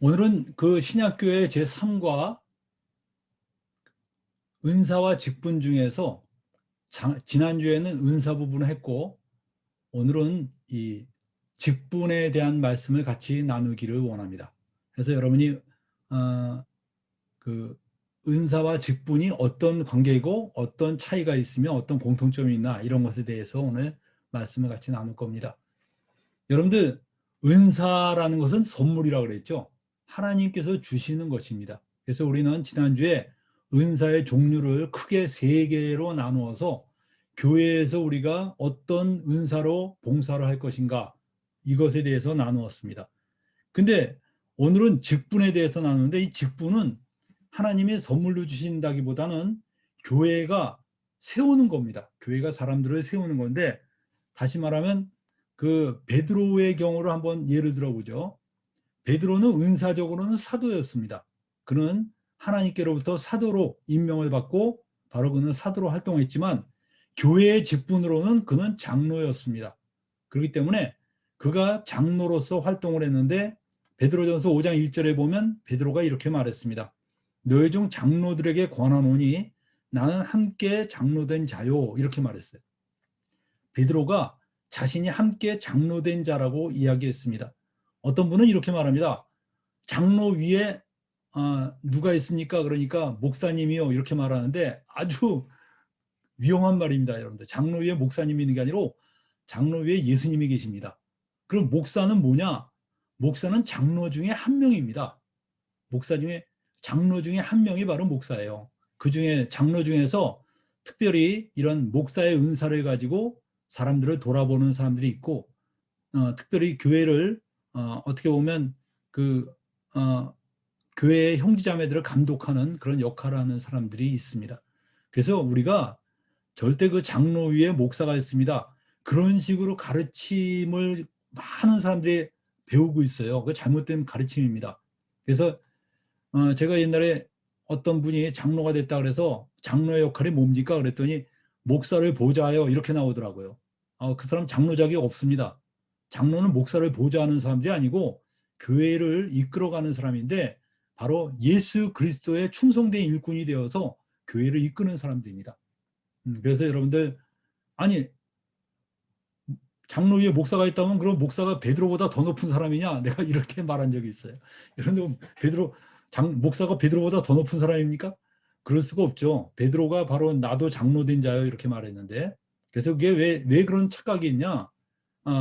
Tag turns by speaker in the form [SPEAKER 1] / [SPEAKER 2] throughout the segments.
[SPEAKER 1] 오늘은 그 신약교회 제3과 은사와 직분 중에서 지난주에는 은사 부분을 했고, 오늘은 이 직분에 대한 말씀을 같이 나누기를 원합니다. 그래서 여러분이 그 은사와 직분이 어떤 관계이고 어떤 차이가 있으며 어떤 공통점이 있나, 이런 것에 대해서 오늘 말씀을 같이 나눌 겁니다. 여러분들, 은사라는 것은 선물이라고 그랬죠. 하나님께서 주시는 것입니다. 그래서 우리는 지난주에 은사의 종류를 크게 세 개로 나누어서 교회에서 우리가 어떤 은사로 봉사를 할 것인가, 이것에 대해서 나누었습니다. 근데 오늘은 직분에 대해서 나누는데, 이 직분은 하나님의 선물로 주신다기보다는 교회가 세우는 겁니다. 교회가 사람들을 세우는 건데, 다시 말하면 그 베드로의 경우를 한번 예를 들어보죠. 베드로는 은사적으로는 사도였습니다. 그는 하나님께로부터 사도로 임명을 받고 바로 그는 사도로 활동했지만, 교회의 직분으로는 그는 장로였습니다. 그렇기 때문에 그가 장로로서 활동을 했는데, 베드로전서 5장 1절에 보면 베드로가 이렇게 말했습니다. 너희 중 장로들에게 권하노니 나는 함께 장로된 자요, 이렇게 말했어요. 베드로가 자신이 함께 장로된 자라고 이야기했습니다. 어떤 분은 이렇게 말합니다. 장로 위에 누가 있습니까? 그러니까 목사님이요, 이렇게 말하는데 아주 위험한 말입니다, 여러분들. 장로 위에 목사님이 있는 게 아니라 장로 위에 예수님이 계십니다. 그럼 목사는 뭐냐? 목사는 장로 중에 한 명입니다. 장로 중에 한 명이 바로 목사예요. 그 중에 장로 중에서 특별히 이런 목사의 은사를 가지고 사람들을 돌아보는 사람들이 있고, 특별히 교회를 어떻게 보면 그 교회의 형제자매들을 감독하는 그런 역할을 하는 사람들이 있습니다. 그래서 우리가 절대 그 장로 위에 목사가 있습니다, 그런 식으로 가르침을 많은 사람들이 배우고 있어요. 그 잘못된 가르침입니다. 그래서 제가 옛날에 어떤 분이 장로가 됐다 그래서 장로의 역할이 뭡니까? 그랬더니 목사를 보좌하여, 이렇게 나오더라고요. 그 사람 장로 자격 없습니다. 장로는 목사를 보좌하는 사람들이 아니고 교회를 이끌어가는 사람인데, 바로 예수 그리스도의 충성된 일꾼이 되어서 교회를 이끄는 사람들입니다. 그래서 여러분들, 아니, 장로 위에 목사가 있다면 그럼 목사가 베드로보다 더 높은 사람이냐? 내가 이렇게 말한 적이 있어요. 여러분들, 목사가 베드로보다 더 높은 사람입니까? 그럴 수가 없죠. 베드로가 바로 나도 장로된 자요, 이렇게 말했는데, 그래서 그게 왜 그런 착각이 있냐?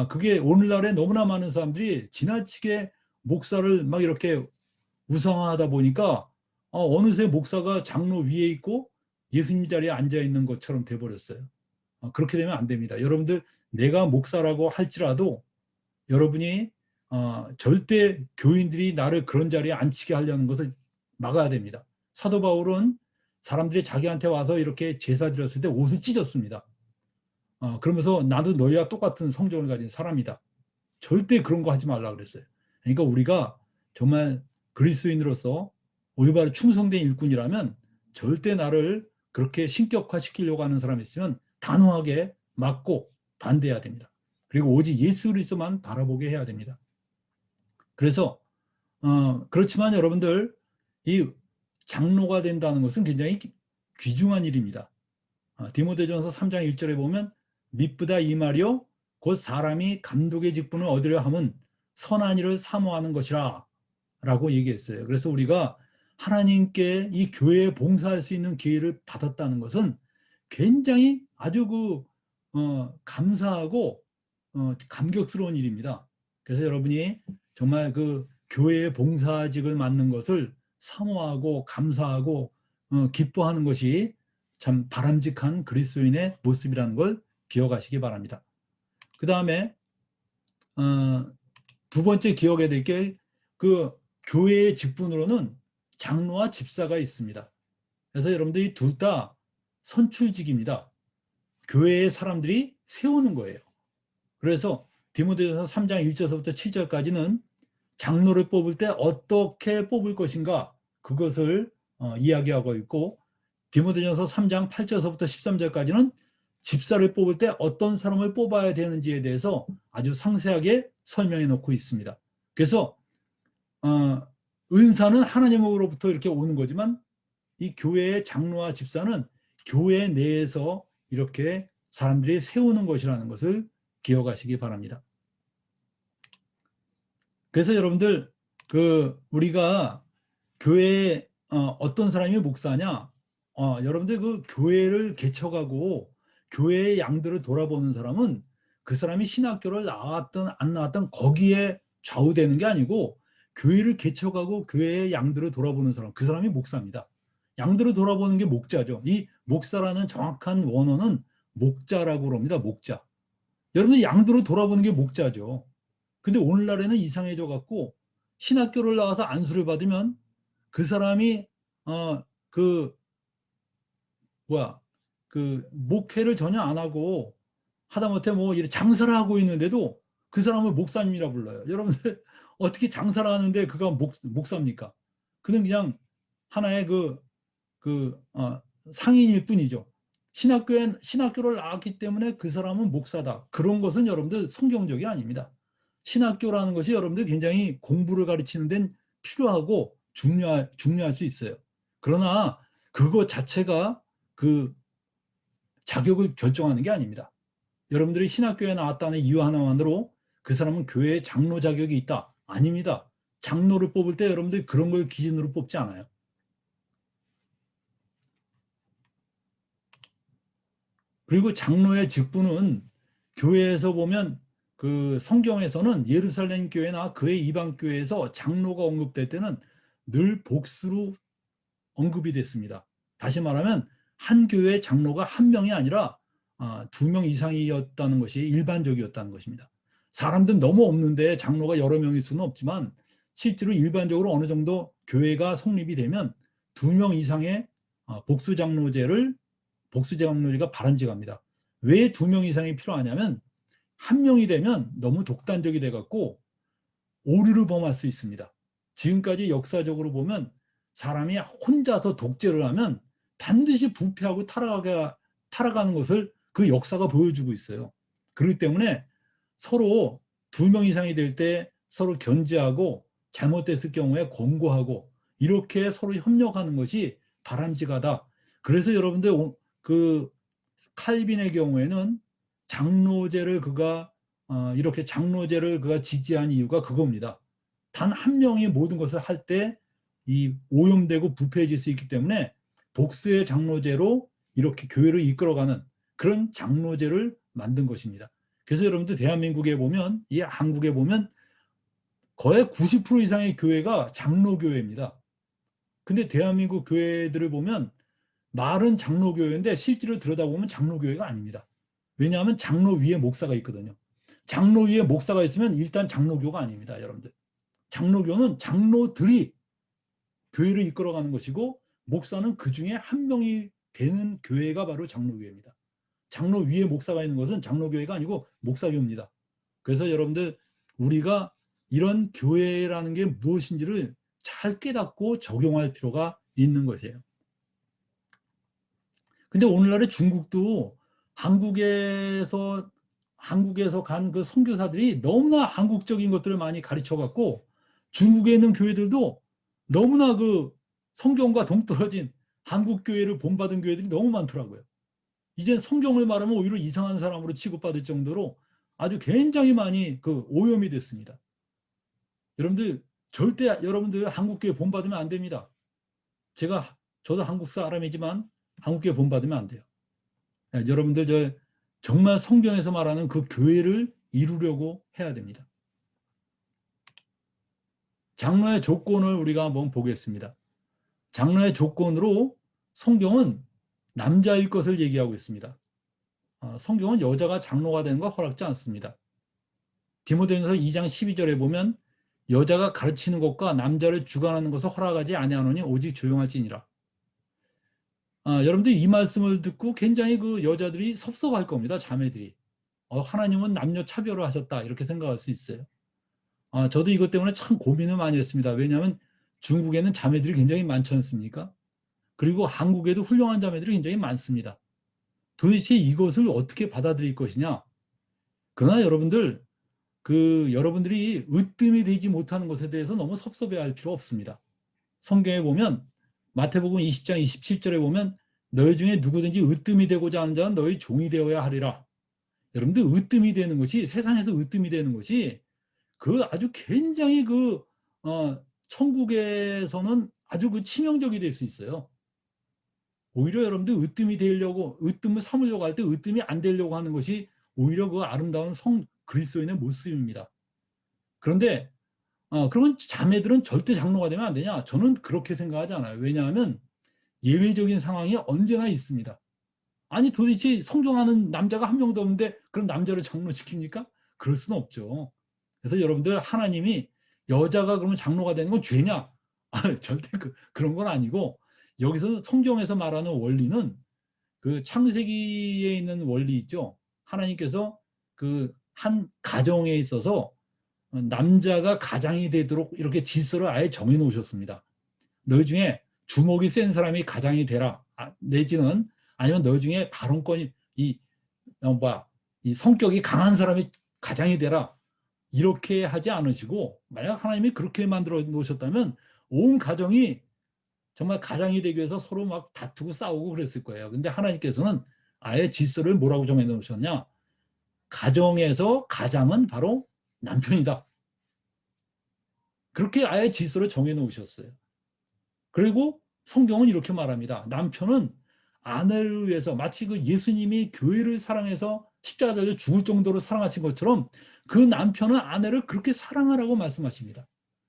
[SPEAKER 1] 그게 오늘날에 너무나 많은 사람들이 지나치게 목사를 막 이렇게 우상화하다 보니까 어느새 목사가 장로 위에 있고 예수님 자리에 앉아 있는 것처럼 돼버렸어요. 그렇게 되면 안 됩니다. 여러분들, 내가 목사라고 할지라도 여러분이 절대 교인들이 나를 그런 자리에 앉히게 하려는 것을 막아야 됩니다. 사도 바울은 사람들이 자기한테 와서 이렇게 제사 드렸을 때 옷을 찢었습니다. 그러면서 나도 너희와 똑같은 성정을 가진 사람이다, 절대 그런 거 하지 말라 그랬어요. 그러니까 우리가 정말 그리스도인으로서 올바로 충성된 일꾼이라면 절대 나를 그렇게 신격화시키려고 하는 사람이 있으면 단호하게 막고 반대해야 됩니다. 그리고 오직 예수 그리스도만 바라보게 해야 됩니다. 그래서 그렇지만 여러분들, 이 장로가 된다는 것은 굉장히 귀중한 일입니다. 디모데전서 3장 1절에 보면 미쁘다 이 말이요 곧 사람이 감독의 직분을 얻으려 함은 선한 일을 사모하는 것이라 라고 얘기했어요. 그래서 우리가 하나님께 이 교회에 봉사할 수 있는 기회를 받았다는 것은 굉장히 아주 감사하고 감격스러운 일입니다. 그래서 여러분이 정말 그 교회의 봉사직을 맡는 것을 사모하고 감사하고 기뻐하는 것이 참 바람직한 그리스도인의 모습이라는 걸 기억하시기 바랍니다. 그 다음에 두 번째 기억해야 될 게, 그 교회의 직분으로는 장로와 집사가 있습니다. 그래서 여러분들이 둘 다 선출직입니다. 교회의 사람들이 세우는 거예요. 그래서 디모데전서 3장 1절부터 7절까지는 장로를 뽑을 때 어떻게 뽑을 것인가, 그것을 이야기하고 있고, 디모데전서 3장 8절서부터 13절까지는 집사를 뽑을 때 어떤 사람을 뽑아야 되는지에 대해서 아주 상세하게 설명해 놓고 있습니다. 그래서 은사는 하나님으로부터 이렇게 오는 거지만 이 교회의 장로와 집사는 교회 내에서 이렇게 사람들이 세우는 것이라는 것을 기억하시기 바랍니다. 그래서 여러분들 우리가 교회에 어떤 사람이 목사냐? 여러분들 그 교회를 개척하고 교회의 양들을 돌아보는 사람은 그 사람이 신학교를 나왔든 안 나왔든 거기에 좌우되는 게 아니고 교회를 개척하고 교회의 양들을 돌아보는 사람, 그 사람이 목사입니다. 양들을 돌아보는 게 목자죠. 이 목사라는 정확한 원어는 목자라고 그럽니다. 목자. 여러분들 양들을 돌아보는 게 목자죠. 근데 오늘날에는 이상해져 갖고 신학교를 나와서 안수를 받으면 그 사람이 목회를 전혀 안 하고 하다못해 뭐 이렇게 장사를 하고 있는데도 그 사람을 목사님이라 불러요. 여러분들 어떻게 장사를 하는데 그가 목사입니까? 그는 그냥 하나의 상인일 뿐이죠. 신학교를 나왔기 때문에 그 사람은 목사다. 그런 것은 여러분들 성경적이 아닙니다. 신학교라는 것이 여러분들 굉장히 공부를 가르치는 데는 필요하고 중요할 수 있어요. 그러나 그것 자체가 그 자격을 결정하는 게 아닙니다. 여러분들이 신학교에 나왔다는 이유 하나만으로 그 사람은 교회의 장로 자격이 있다. 아닙니다. 장로를 뽑을 때 여러분들이 그런 걸 기준으로 뽑지 않아요. 그리고 장로의 직분은 교회에서 보면 그 성경에서는 예루살렘 교회나 그의 이방 교회에서 장로가 언급될 때는 늘 복수로 언급이 됐습니다. 다시 말하면 한 교회의 장로가 한 명이 아니라 2명 이상이었다는 것이 일반적이었다는 것입니다. 사람들은 너무 없는데 장로가 여러 명일 수는 없지만 실제로 일반적으로 어느 정도 교회가 성립이 되면 2명 이상의 복수 장로제가 바람직합니다. 왜 2명 이상이 필요하냐면 한 명이 되면 너무 독단적이 돼갖고 오류를 범할 수 있습니다. 지금까지 역사적으로 보면 사람이 혼자서 독재를 하면 반드시 부패하고 타락하는 것을 그 역사가 보여주고 있어요. 그렇기 때문에 서로 2명 이상이 될 때 서로 견제하고 잘못됐을 경우에 권고하고 이렇게 서로 협력하는 것이 바람직하다. 그래서 여러분들 그 칼빈의 경우에는 이렇게 장로제를 그가 지지한 이유가 그겁니다. 단 한 명이 모든 것을 할 때 이 오염되고 부패해질 수 있기 때문에 복수의 장로제로 이렇게 교회를 이끌어가는 그런 장로제를 만든 것입니다. 그래서 여러분들 대한민국에 보면, 이 한국에 보면 거의 90% 이상의 교회가 장로교회입니다. 근데 대한민국 교회들을 보면 말은 장로교회인데 실제로 들여다보면 장로교회가 아닙니다. 왜냐하면 장로 위에 목사가 있거든요. 장로 위에 목사가 있으면 일단 장로교가 아닙니다, 여러분들. 장로교는 장로들이 교회를 이끌어가는 것이고 목사는 그 중에 한 명이 되는 교회가 바로 장로교회입니다. 장로 위에 목사가 있는 것은 장로교회가 아니고 목사교입니다. 그래서 여러분들 우리가 이런 교회라는 게 무엇인지를 잘 깨닫고 적용할 필요가 있는 것이에요. 근데 오늘날의 중국도 한국에서 간 그 선교사들이 너무나 한국적인 것들을 많이 가르쳐 갖고 중국에 있는 교회들도 너무나 그 성경과 동떨어진 한국 교회를 본받은 교회들이 너무 많더라고요. 이제 성경을 말하면 오히려 이상한 사람으로 취급받을 정도로 아주 굉장히 많이 그 오염이 됐습니다. 여러분들 절대 여러분들 한국 교회 본받으면 안 됩니다. 저도 한국 사람이지만 한국 교회 본받으면 안 돼요. 여러분들 정말 성경에서 말하는 그 교회를 이루려고 해야 됩니다. 장로의 조건을 우리가 한번 보겠습니다. 장로의 조건으로 성경은 남자일 것을 얘기하고 있습니다. 성경은 여자가 장로가 되는 거 허락지 않습니다. 디모데전서 2장 12절에 보면 여자가 가르치는 것과 남자를 주관하는 것을 허락하지 아니하노니 오직 조용할지니라. 여러분들 이 말씀을 듣고 굉장히 그 여자들이 섭섭할 겁니다. 자매들이. 하나님은 남녀 차별을 하셨다 이렇게 생각할 수 있어요. 저도 이것 때문에 참 고민을 많이 했습니다. 왜냐하면 중국에는 자매들이 굉장히 많지 않습니까? 그리고 한국에도 훌륭한 자매들이 굉장히 많습니다. 도대체 이것을 어떻게 받아들일 것이냐? 그러나 여러분들 그 여러분들이 으뜸이 되지 못하는 것에 대해서 너무 섭섭해할 필요 없습니다. 성경에 보면 마태복음 20장 27절에 보면 너희 중에 누구든지 으뜸이 되고자 하는 자는 너희 종이 되어야 하리라. 여러분들 으뜸이 되는 것이, 세상에서 으뜸이 되는 것이 그 아주 굉장히 천국에서는 아주 그 치명적이 될 수 있어요. 오히려 여러분들 으뜸이 되려고, 으뜸을 삼으려고 할 때 으뜸이 안 되려고 하는 것이 오히려 그 아름다운 그리스도인의 모습입니다. 그런데 그러면 자매들은 절대 장로가 되면 안 되냐? 저는 그렇게 생각하지 않아요. 왜냐하면 예외적인 상황이 언제나 있습니다. 아니 도대체 성종하는 남자가 한 명도 없는데 그럼 남자를 장로시킵니까? 그럴 수는 없죠. 그래서 여러분들, 하나님이 여자가 그러면 장로가 되는 건 죄냐? 절대 그런 건 아니고, 여기서 성경에서 말하는 원리는 그 창세기에 있는 원리 있죠. 하나님께서 그 한 가정에 있어서 남자가 가장이 되도록 이렇게 질서를 아예 정해 놓으셨습니다. 너희 중에 주먹이 센 사람이 가장이 되라. 내지는 아니면 너희 중에 발언권이 이 성격이 강한 사람이 가장이 되라. 이렇게 하지 않으시고, 만약 하나님이 그렇게 만들어 놓으셨다면 온 가정이 정말 가장이 되기 위해서 서로 막 다투고 싸우고 그랬을 거예요. 근데 하나님께서는 아예 질서를 뭐라고 정해 놓으셨냐? 가정에서 가장은 바로 남편이다. 그렇게 아예 질서를 정해 놓으셨어요. 그리고 성경은 이렇게 말합니다. 남편은 아내를 위해서, 마치 그 예수님이 교회를 사랑해서 십자가 달려 죽을 정도로 사랑하신 것처럼 그 남편은 아내를 그렇게 사랑하라고 말씀하십니다.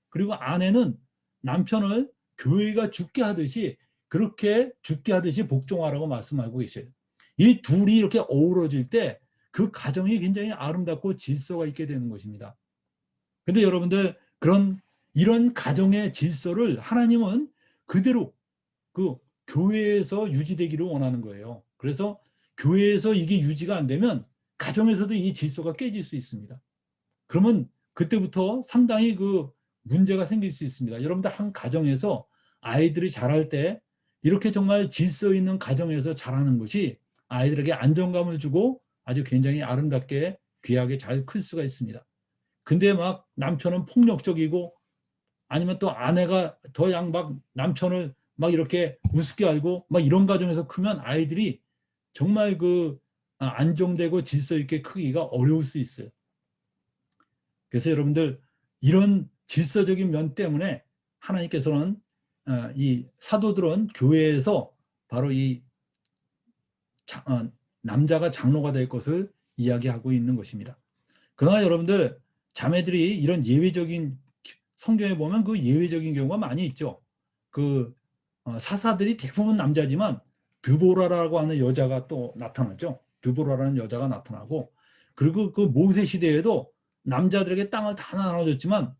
[SPEAKER 1] 그리고 아내는 남편을 교회가 죽게 하듯이, 그렇게 죽게 하듯이 복종하라고 말씀하고 계셔요. 이 둘이 이렇게 어우러질 때 그 가정이 굉장히 아름답고 질서가 있게 되는 것입니다. 근데 여러분들, 이런 가정의 질서를 하나님은 그대로 그 교회에서 유지되기를 원하는 거예요. 그래서 교회에서 이게 유지가 안 되면 가정에서도 이 질서가 깨질 수 있습니다. 그러면 그때부터 상당히 그 문제가 생길 수 있습니다. 여러분들, 한 가정에서 아이들이 자랄 때 이렇게 정말 질서 있는 가정에서 자라는 것이 아이들에게 안정감을 주고 아주 굉장히 아름답게 귀하게 잘 클 수가 있습니다. 근데 막 남편은 폭력적이고, 아니면 또 아내가 더 막 남편을 막 이렇게 우습게 알고 막 이런 가정에서 크면 아이들이 정말 안정되고 질서 있게 크기가 어려울 수 있어요. 그래서 여러분들, 이런 질서적인 면 때문에 하나님께서는 이 사도들은 교회에서 바로 남자가 장로가 될 것을 이야기하고 있는 것입니다. 그러나 여러분들, 자매들이 이런 예외적인, 성경에 보면 그 예외적인 경우가 많이 있죠. 사사들이 대부분 남자지만 드보라라고 하는 여자가 또 나타나죠. 드보라라는 여자가 나타나고, 그리고 그 모세 시대에도 남자들에게 땅을 다 나눠줬지만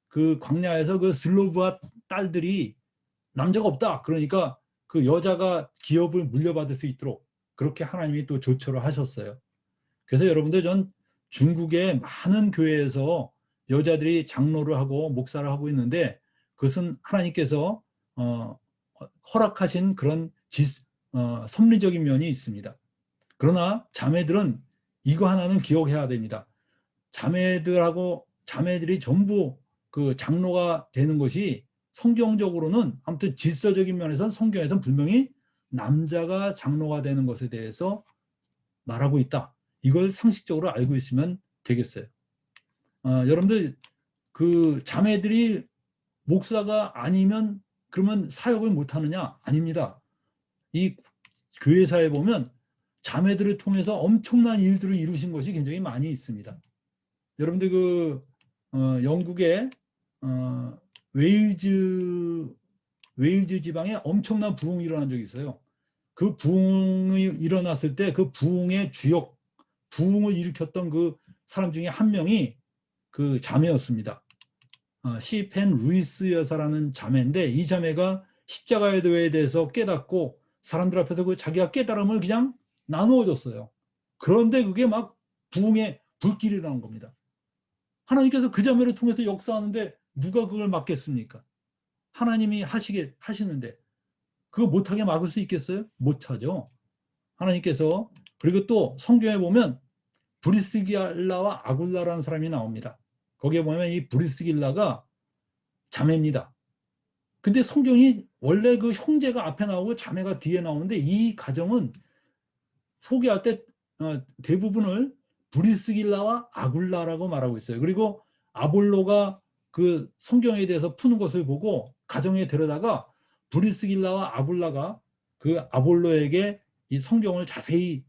[SPEAKER 1] 그 광야에서 그 슬로브와 딸들이 남자가 없다. 그러니까 그 여자가 기업을 물려받을 수 있도록 그렇게 하나님이 또 조처를 하셨어요. 그래서 여러분들, 전 중국의 많은 교회에서 여자들이 장로를 하고 목사를 하고 있는데, 그것은 하나님께서 허락하신 그런 섭리적인 면이 있습니다. 그러나 자매들은 이거 하나는 기억해야 됩니다. 자매들이 전부 그 장로가 되는 것이 성경적으로는, 아무튼 질서적인 면에서는 성경에서는 분명히 남자가 장로가 되는 것에 대해서 말하고 있다. 이걸 상식적으로 알고 있으면 되겠어요. 여러분들, 그 자매들이 목사가 아니면 그러면 사역을 못하느냐? 아닙니다. 이 교회사에 보면 자매들을 통해서 엄청난 일들을 이루신 것이 굉장히 많이 있습니다. 여러분들, 영국의 웨일즈 지방에 엄청난 부흥이 일어난 적이 있어요. 그 부흥이 일어났을 때 그 부흥의 주역, 부흥을 일으켰던 그 사람 중에 한 명이 그 자매였습니다. 시펜 루이스 여사라는 자매인데, 이 자매가 십자가의 도에 대해서 깨닫고 사람들 앞에서 그 자기가 깨달음을 그냥 나누어 줬어요. 그런데 그게 막 부흥의 불길이 일어난 겁니다. 하나님께서 그 자매를 통해서 역사하는데 누가 그걸 막겠습니까? 하나님이 하시는데 그거 못하게 막을 수 있겠어요? 못하죠. 하나님께서. 그리고 또 성경에 보면 브리스길라와 아굴라라는 사람이 나옵니다. 거기에 보면 이 브리스길라가 자매입니다. 근데 성경이 원래 그 형제가 앞에 나오고 자매가 뒤에 나오는데 이 가정은 소개할 때 대부분을 브리스길라와 아굴라라고 말하고 있어요. 그리고 아볼로가 그 성경에 대해서 푸는 것을 보고 가정에 데려다가 브리스길라와 아굴라가 그 아볼로에게 이 성경을 자세히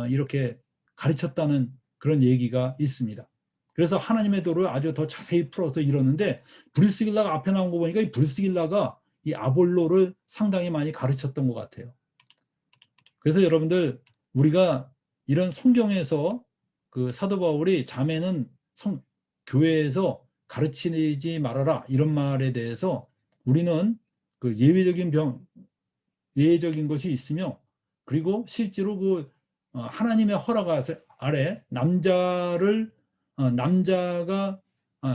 [SPEAKER 1] 이렇게 가르쳤다는 그런 얘기가 있습니다. 그래서 하나님의 도를 아주 더 자세히 풀어서 이뤘는데 브리스길라가 앞에 나온 거 보니까 이 브리스길라가 이 아볼로를 상당히 많이 가르쳤던 것 같아요. 그래서 여러분들 우리가 이런 성경에서 그 사도 바울이 자매는 교회에서 가르치지 말아라 이런 말에 대해서 우리는 그 예외적인 것이 있으며 그리고 실제로 그 하나님의 허락 아래 남자가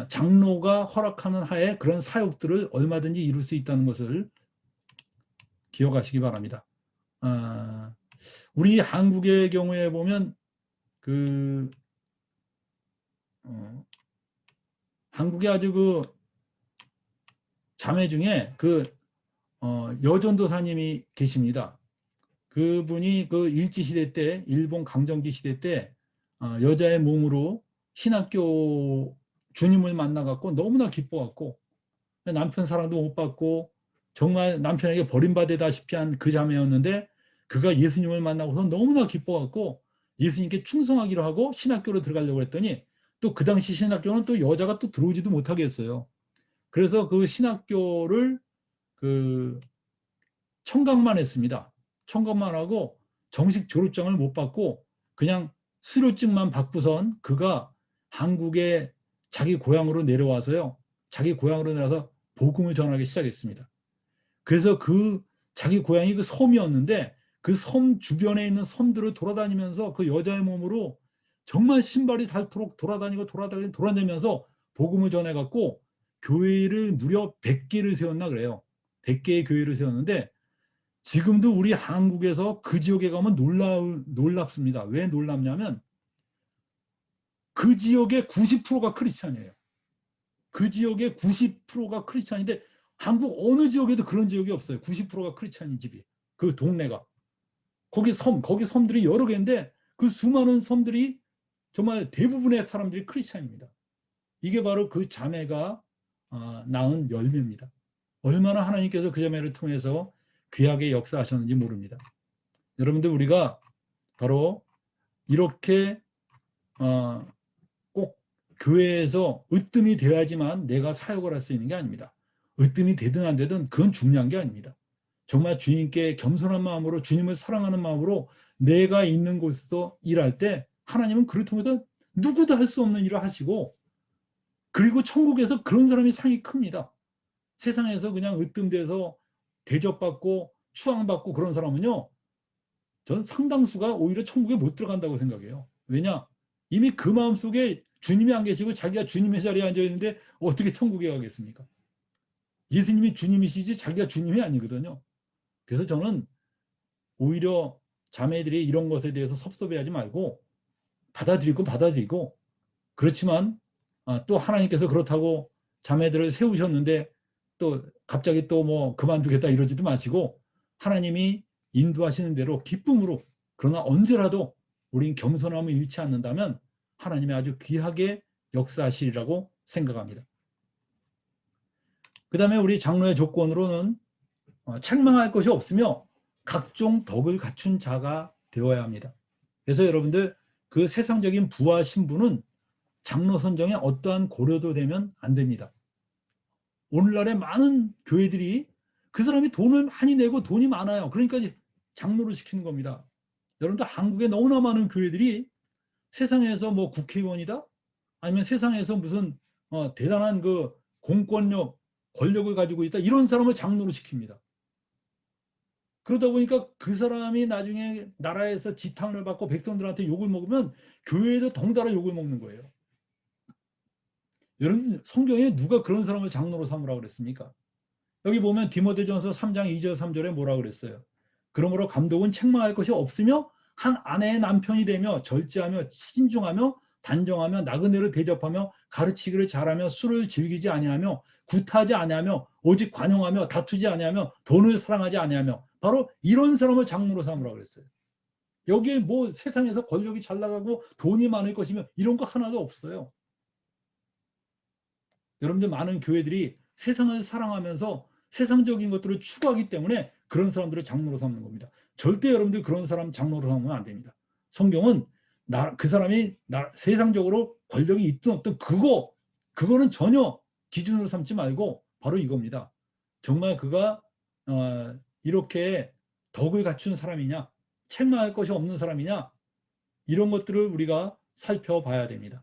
[SPEAKER 1] 장로가 허락하는 하에 그런 사역들을 얼마든지 이룰 수 있다는 것을 기억하시기 바랍니다. 우리 한국의 경우에 보면 그 한국에 아주 그 자매 중에 그 여전도사님이 계십니다. 그분이 그 일제시대 때 일본 강점기 시대 때 여자의 몸으로 신학교 주님을 만나갖고 너무나 기뻐갖고 남편 사랑도 못 받고 정말 남편에게 버림받다시피 한 그 자매였는데 그가 예수님을 만나고서 너무나 기뻐갖고 예수님께 충성하기로 하고 신학교로 들어가려고 했더니 또 그 당시 신학교는 또 여자가 또 들어오지도 못하게 했어요. 그래서 그 신학교를 그 청각만 했습니다. 청각만 하고 정식 졸업장을 못 받고 그냥 수료증만 받고선 그가 한국에 자기 고향으로 내려와서요. 자기 고향으로 내려와서 복음을 전하기 시작했습니다. 그래서 그 자기 고향이 그 섬이었는데 그 섬 주변에 있는 섬들을 돌아다니면서 그 여자의 몸으로 정말 신발이 닳도록 돌아다니면서 복음을 전해갖고 교회를 무려 100개를 세웠나 그래요. 100개의 교회를 세웠는데 지금도 우리 한국에서 그 지역에 가면 놀랍습니다. 왜 놀랍냐면 그 지역의 90%가 크리스찬이에요. 그 지역의 90%가 크리스찬인데 한국 어느 지역에도 그런 지역이 없어요. 90%가 크리스찬인 집이. 그 동네가. 거기 섬들이 여러 개인데 그 수많은 섬들이 정말 대부분의 사람들이 크리스찬입니다. 이게 바로 그 자매가 낳은 열매입니다. 얼마나 하나님께서 그 자매를 통해서 귀하게 역사하셨는지 모릅니다. 여러분들 우리가 바로 이렇게 꼭 교회에서 으뜸이 되어야지만 내가 사역을 할 수 있는 게 아닙니다. 으뜸이 되든 안 되든 그건 중요한 게 아닙니다. 정말 주님께 겸손한 마음으로 주님을 사랑하는 마음으로 내가 있는 곳에서 일할 때 하나님은 그를 통해서 누구도 할 수 없는 일을 하시고 그리고 천국에서 그런 사람이 상이 큽니다. 세상에서 그냥 으뜸돼서 대접받고 추앙받고 그런 사람은요. 전 상당수가 오히려 천국에 못 들어간다고 생각해요. 왜냐? 이미 그 마음속에 주님이 안 계시고 자기가 주님의 자리에 앉아 있는데 어떻게 천국에 가겠습니까? 예수님이 주님이시지 자기가 주님이 아니거든요. 그래서 저는 오히려 자매들이 이런 것에 대해서 섭섭해하지 말고 받아들이고 그렇지만 또 하나님께서 그렇다고 자매들을 세우셨는데 또 갑자기 또 뭐 그만두겠다 이러지도 마시고 하나님이 인도하시는 대로 기쁨으로 그러나 언제라도 우린 겸손함을 잃지 않는다면 하나님이 아주 귀하게 역사하시리라고 생각합니다. 그 다음에 우리 장로의 조건으로는 책망할 것이 없으며 각종 덕을 갖춘 자가 되어야 합니다. 그래서 여러분들 그 세상적인 부와 신분은 장로 선정에 어떠한 고려도 되면 안 됩니다. 오늘날의 많은 교회들이 그 사람이 돈을 많이 내고 돈이 많아요. 그러니까 장로를 시키는 겁니다. 여러분들 한국에 너무나 많은 교회들이 세상에서 뭐 국회의원이다? 아니면 세상에서 무슨 대단한 그 권력을 가지고 있다? 이런 사람을 장로로 시킵니다. 그러다 보니까 그 사람이 나중에 나라에서 지탄을 받고 백성들한테 욕을 먹으면 교회에도 덩달아 욕을 먹는 거예요. 여러분 성경에 누가 그런 사람을 장로로 삼으라고 그랬습니까? 여기 보면 디모데전서 3장 2절 3절에 뭐라고 그랬어요? 그러므로 감독은 책망할 것이 없으며 한 아내의 남편이 되며 절제하며 신중하며 단정하며 나그네를 대접하며 가르치기를 잘하며 술을 즐기지 아니하며 구타하지 아니하며 오직 관용하며 다투지 아니하며 돈을 사랑하지 아니하며 바로 이런 사람을 장로로 삼으라고 그랬어요. 여기에 뭐 세상에서 권력이 잘 나가고 돈이 많을 것이며 이런 거 하나도 없어요. 여러분들 많은 교회들이 세상을 사랑하면서 세상적인 것들을 추구하기 때문에 그런 사람들을 장로로 삼는 겁니다. 절대 여러분들 그런 사람 장로로 삼으면 안 됩니다. 성경은 그 사람이 세상적으로 권력이 있든 없든 그거는 전혀 기준으로 삼지 말고 바로 이겁니다. 정말 그가 이렇게 덕을 갖춘 사람이냐, 책망할 것이 없는 사람이냐, 이런 것들을 우리가 살펴봐야 됩니다.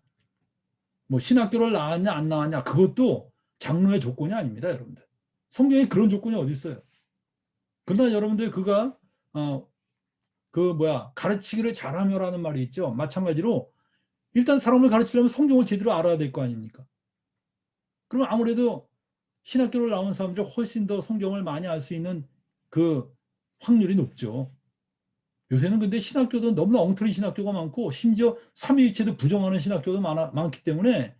[SPEAKER 1] 뭐 신학교를 나왔냐 안 나왔냐 그것도 장로의 조건이 아닙니다, 여러분들. 성경에 그런 조건이 어디 있어요? 그러나 여러분들 그가 가르치기를 잘하며라는 말이 있죠. 마찬가지로 일단 사람을 가르치려면 성경을 제대로 알아야 될 거 아닙니까? 그러면 아무래도 신학교를 나온 사람들 훨씬 더 성경을 많이 알 수 있는 그 확률이 높죠. 요새는 근데 신학교도 너무나 엉터리 신학교가 많고 심지어 삼위일체도 부정하는 신학교도 많기 때문에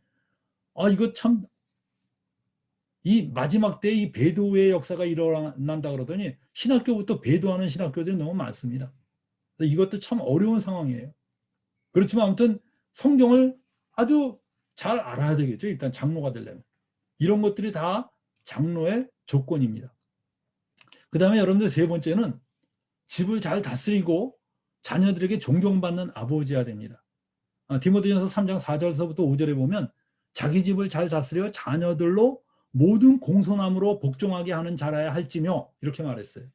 [SPEAKER 1] 이거 참 이 마지막 때 이 배도의 역사가 일어난다 그러더니 신학교부터 배도하는 신학교들이 너무 많습니다. 이것도 참 어려운 상황이에요. 그렇지만 아무튼 성경을 아주 잘 알아야 되겠죠. 일단 장로가 되려면. 이런 것들이 다 장로의 조건입니다. 그 다음에 여러분들 세 번째는 집을 잘 다스리고 자녀들에게 존경받는 아버지여야 됩니다. 디모데전서 3장 4절서부터 5절에 보면 자기 집을 잘 다스려 자녀들로 모든 공손함으로 복종하게 하는 자라야 할지며 이렇게 말했어요.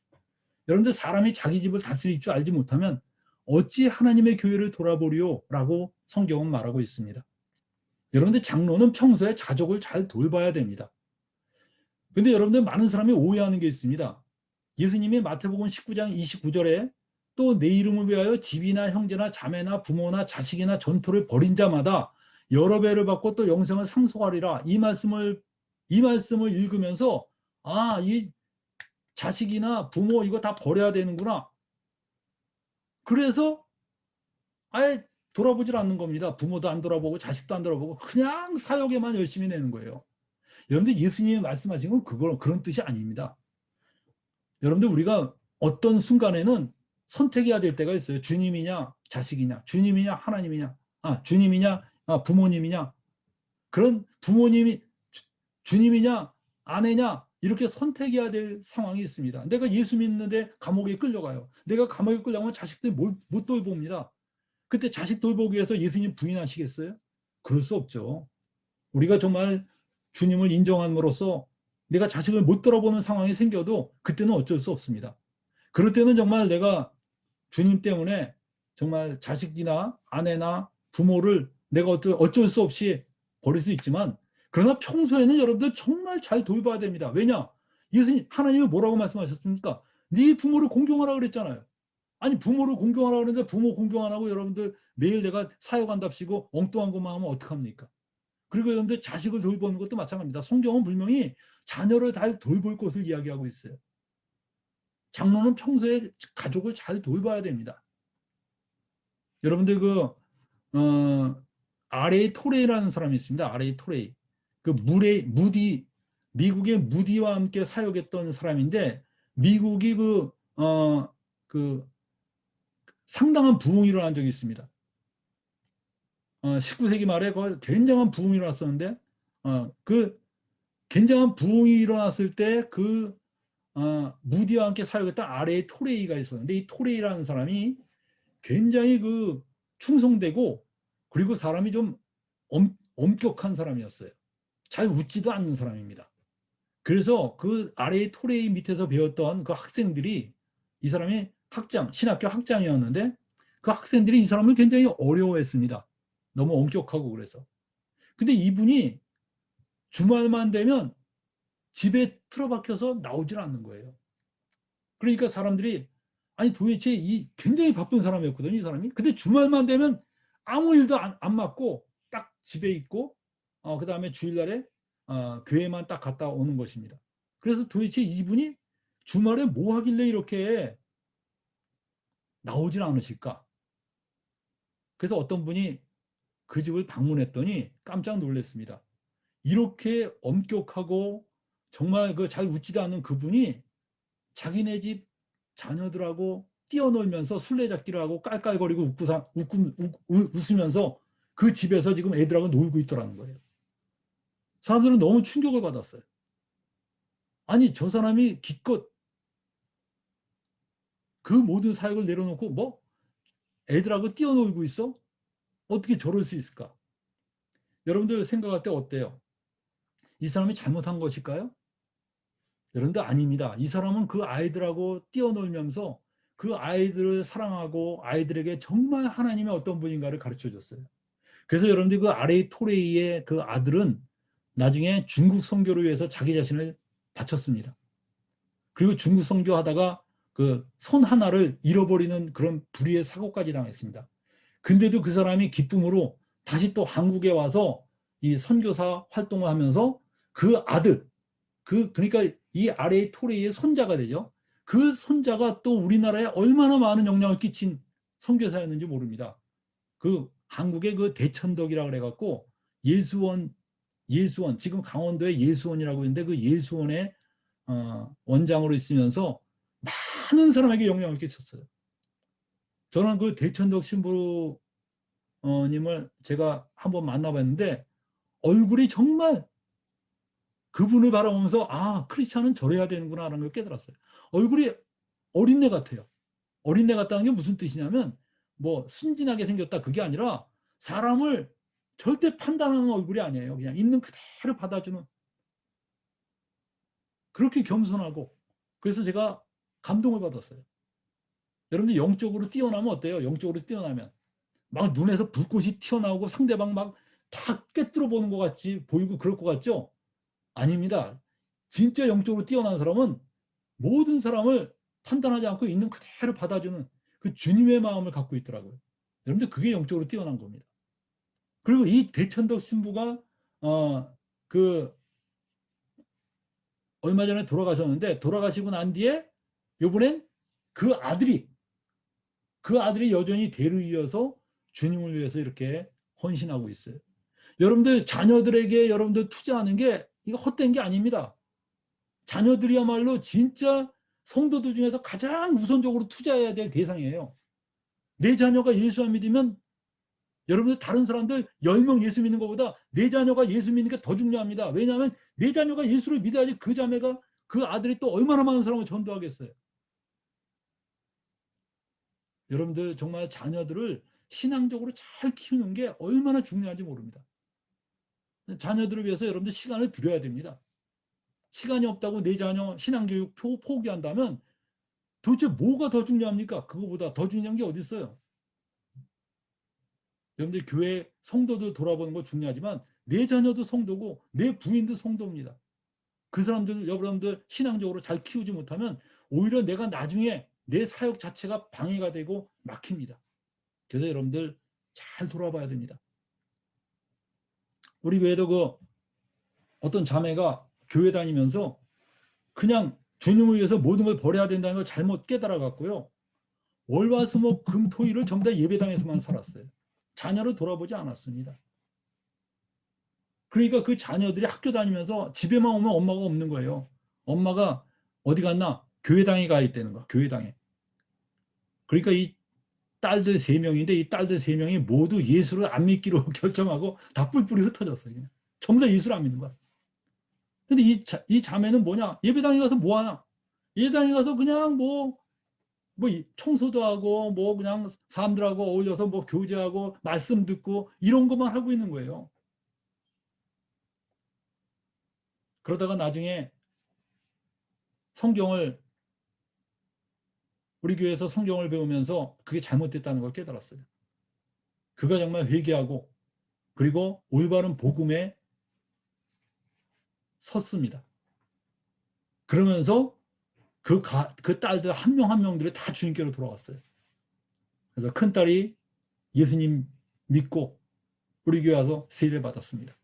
[SPEAKER 1] 여러분들 사람이 자기 집을 다스릴 줄 알지 못하면 어찌 하나님의 교회를 돌아보리요? 라고 성경은 말하고 있습니다. 여러분들 장로는 평소에 자족을 잘 돌봐야 됩니다. 근데 여러분들 많은 사람이 오해하는 게 있습니다. 예수님이 마태복음 19장 29절에 또 내 이름을 위하여 집이나 형제나 자매나 부모나 자식이나 전토를 벌인 자마다 여러 배를 받고 또 영생을 상속하리라. 이 말씀을 읽으면서 이 자식이나 부모 이거 다 버려야 되는구나. 그래서 아예 돌아보질 않는 겁니다. 부모도 안 돌아보고 자식도 안 돌아보고 그냥 사역에만 열심히 내는 거예요. 여러분들 예수님이 말씀하신 건 그런 뜻이 아닙니다. 여러분들 우리가 어떤 순간에는 선택해야 될 때가 있어요. 주님이냐 자식이냐, 주님이냐 하나님이냐, 주님이냐 부모님이냐. 그런 부모님이 주님이냐 아내냐 이렇게 선택해야 될 상황이 있습니다. 내가 예수 믿는데 감옥에 끌려가요. 내가 감옥에 끌려가면 자식들 못 돌봅니다. 그때 자식 돌보기 위해서 예수님 부인하시겠어요? 그럴 수 없죠. 우리가 정말 주님을 인정함으로써 내가 자식을 못 돌아보는 상황이 생겨도 그때는 어쩔 수 없습니다. 그럴 때는 정말 내가 주님 때문에 정말 자식이나 아내나 부모를 내가 어쩔 수 없이 버릴 수 있지만 그러나 평소에는 여러분들 정말 잘 돌봐야 됩니다. 왜냐? 예수님 하나님이 뭐라고 말씀하셨습니까? 네 부모를 공경하라 그랬잖아요. 아니 부모를 공경하라 그러는데 부모 공경 안 하고 여러분들 매일 내가 사역한답시고 엉뚱한 것만 하면 어떡합니까? 그리고 여러분들 자식을 돌보는 것도 마찬가지입니다. 성경은 분명히 자녀를 잘 돌볼 것을 이야기하고 있어요. 장로는 평소에 가족을 잘 돌봐야 됩니다. 여러분들 아레이 토레이라는 사람이 있습니다. 아레이 토레이. 미국의 무디와 함께 사역했던 사람인데 미국이 상당한 부흥이 일어난 적이 있습니다. 19세기 말에 굉장한 부흥이 일어났었는데 그 굉장한 부흥이 일어났을 때 무디와 함께 사역했던 아레이 토레이가 있었는데 이 토레이라는 사람이 굉장히 충성되고 그리고 사람이 좀 엄격한 사람이었어요. 잘 웃지도 않는 사람입니다. 그래서 그 아레이 토레이 밑에서 배웠던 그 학생들이 이 사람이 신학교 학장이었는데 그 학생들이 이 사람을 굉장히 어려워했습니다. 너무 엄격하고 그래서. 근데 이분이 주말만 되면 집에 틀어박혀서 나오질 않는 거예요. 그러니까 사람들이 도대체 굉장히 바쁜 사람이었거든요, 이 사람이. 근데 주말만 되면 아무 일도 안 맡고 딱 집에 있고 그 다음에 주일날에 교회만 딱 갔다 오는 것입니다. 그래서 도대체 이분이 주말에 뭐 하길래 이렇게 나오질 않으실까? 그래서 어떤 분이 그 집을 방문했더니 깜짝 놀랐습니다. 이렇게 엄격하고 정말 그 잘 웃지도 않는 그분이 자기네 집 자녀들하고 뛰어놀면서 술래잡기를 하고 깔깔거리고 웃으면서 그 집에서 지금 애들하고 놀고 있더라는 거예요. 사람들은 너무 충격을 받았어요. 아니, 저 사람이 기껏 그 모든 사역을 내려놓고 뭐 애들하고 뛰어놀고 있어? 어떻게 저럴 수 있을까? 여러분들 생각할 때 어때요? 이 사람이 잘못한 것일까요? 여러분들 아닙니다. 이 사람은 그 아이들하고 뛰어놀면서 그 아이들을 사랑하고 아이들에게 정말 하나님의 어떤 분인가를 가르쳐 줬어요. 그래서 여러분들 그 아레이 토레이의 그 아들은 나중에 중국 선교를 위해서 자기 자신을 바쳤습니다. 그리고 중국 선교하다가 그 손 하나를 잃어버리는 그런 불의의 사고까지 당했습니다. 근데도 그 사람이 기쁨으로 다시 또 한국에 와서 이 선교사 활동을 하면서 그 아들, 그러니까 이 아레이 토레이의 손자가 되죠. 그 손자가 또 우리나라에 얼마나 많은 영향을 끼친 선교사였는지 모릅니다. 그 한국의 그 대천덕이라고 그래갖고 예수원 지금 강원도에 예수원이라고 있는데 그 예수원의 원장으로 있으면서 많은 사람에게 영향을 끼쳤어요. 저는 그 대천덕 신부님을 제가 한번 만나봤는데 얼굴이 정말 그분을 바라보면서 아, 크리스찬은 저래야 되는구나 라는 걸 깨달았어요. 얼굴이 어린애 같아요. 어린애 같다는 게 무슨 뜻이냐면 뭐 순진하게 생겼다 그게 아니라 사람을 절대 판단하는 얼굴이 아니에요. 그냥 있는 그대로 받아주는 그렇게 겸손하고 그래서 제가 감동을 받았어요. 여러분들 영적으로 뛰어나면 어때요? 영적으로 뛰어나면 막 눈에서 불꽃이 튀어나오고 상대방 막 다 꿰뚫어 보는 것 같이 보이고 그럴 것 같죠? 아닙니다. 진짜 영적으로 뛰어난 사람은 모든 사람을 판단하지 않고 있는 그대로 받아주는 그 주님의 마음을 갖고 있더라고요. 여러분들 그게 영적으로 뛰어난 겁니다. 그리고 이 대천덕 신부가 그 얼마 전에 돌아가셨는데 돌아가시고 난 뒤에 이번엔 그 아들이 여전히 대를 이어서 주님을 위해서 이렇게 헌신하고 있어요. 여러분들 자녀들에게 여러분들 투자하는 게 이거 헛된 게 아닙니다. 자녀들이야말로 진짜 성도들 중에서 가장 우선적으로 투자해야 될 대상이에요. 내 자녀가 예수 안 믿으면 여러분들 다른 사람들 10명 예수 믿는 것보다 내 자녀가 예수 믿는 게 더 중요합니다. 왜냐하면 내 자녀가 예수를 믿어야지 그 자매가 그 아들이 또 얼마나 많은 사람을 전도하겠어요. 여러분들 정말 자녀들을 신앙적으로 잘 키우는 게 얼마나 중요한지 모릅니다. 자녀들을 위해서 여러분들 시간을 들여야 됩니다. 시간이 없다고 내 자녀 신앙교육 포기한다면 도대체 뭐가 더 중요합니까? 그거보다 더 중요한 게 어디 있어요? 여러분들 교회 성도들 돌아보는 거 중요하지만 내 자녀도 성도고 내 부인도 성도입니다. 그 사람들 여러분들 신앙적으로 잘 키우지 못하면 오히려 내가 나중에 내 사역 자체가 방해가 되고 막힙니다. 그래서 여러분들 잘 돌아봐야 됩니다. 우리 교회도 그 어떤 자매가 교회 다니면서 그냥 주님을 위해서 모든 걸 버려야 된다는 걸 잘못 깨달아 갖고요. 월화수목 금토일을 전부 다 예배당에서만 살았어요. 자녀를 돌아보지 않았습니다. 그러니까 그 자녀들이 학교 다니면서 집에만 오면 엄마가 없는 거예요. 엄마가 어디 갔나? 교회당에 가 있다는 거야. 교회당에. 그러니까 이 딸들 3명인데 이 딸들 3명이 모두 예수를 안 믿기로 결정하고 다 뿔뿔이 흩어졌어요. 그냥. 전부 다 예수를 안 믿는 거야. 근데 이 자매는 뭐냐? 예배당에 가서 뭐 하나? 예배당에 가서 그냥 뭐 청소도 하고 뭐 그냥 사람들하고 어울려서 뭐 교제하고 말씀 듣고 이런 것만 하고 있는 거예요. 그러다가 나중에 성경을 우리 교회에서 성경을 배우면서 그게 잘못됐다는 걸 깨달았어요. 그가 정말 회개하고 그리고 올바른 복음에 섰습니다. 그러면서 그 딸들 한 명 한 명들이 다 주님께로 돌아왔어요. 그래서 큰딸이 예수님 믿고 우리 교회 와서 세례 받았습니다.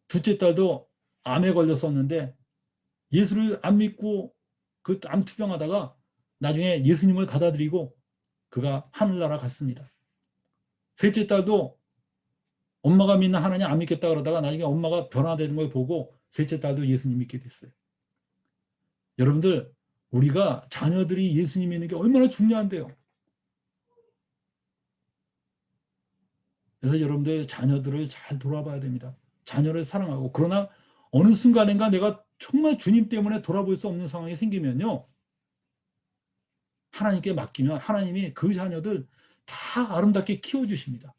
[SPEAKER 1] 둘째 딸도 암에 걸렸었는데 예수를 안 믿고 그 암 투병하다가 나중에 예수님을 받아들이고 그가 하늘나라 갔습니다. 셋째 딸도 엄마가 믿는 하나님 안 믿겠다 그러다가 나중에 엄마가 변화되는 걸 보고 셋째 딸도 예수님 믿게 됐어요. 여러분들, 우리가 자녀들이 예수님 믿는 게 얼마나 중요한데요. 그래서 여러분들 자녀들을 잘 돌아봐야 됩니다. 자녀를 사랑하고. 그러나 어느 순간인가 내가 정말 주님 때문에 돌아볼 수 없는 상황이 생기면요, 하나님께 맡기면 하나님이 그 자녀들 다 아름답게 키워주십니다.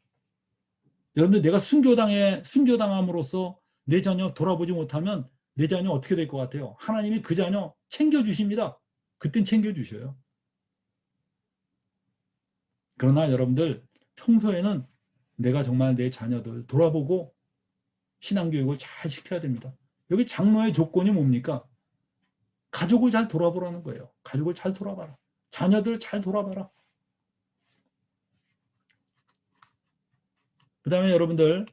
[SPEAKER 1] 여러분들, 내가 순교당함으로써 내 자녀 돌아보지 못하면 내 자녀 어떻게 될 것 같아요? 하나님이 그 자녀 챙겨주십니다. 그땐 챙겨주셔요. 그러나 여러분들, 평소에는 내가 정말 내 자녀들 돌아보고 신앙교육을 잘 시켜야 됩니다. 여기 장로의 조건이 뭡니까? 가족을 잘 돌아보라는 거예요. 가족을 잘 돌아봐라. 자녀들 잘 돌아봐라. 그 다음에 여러분들,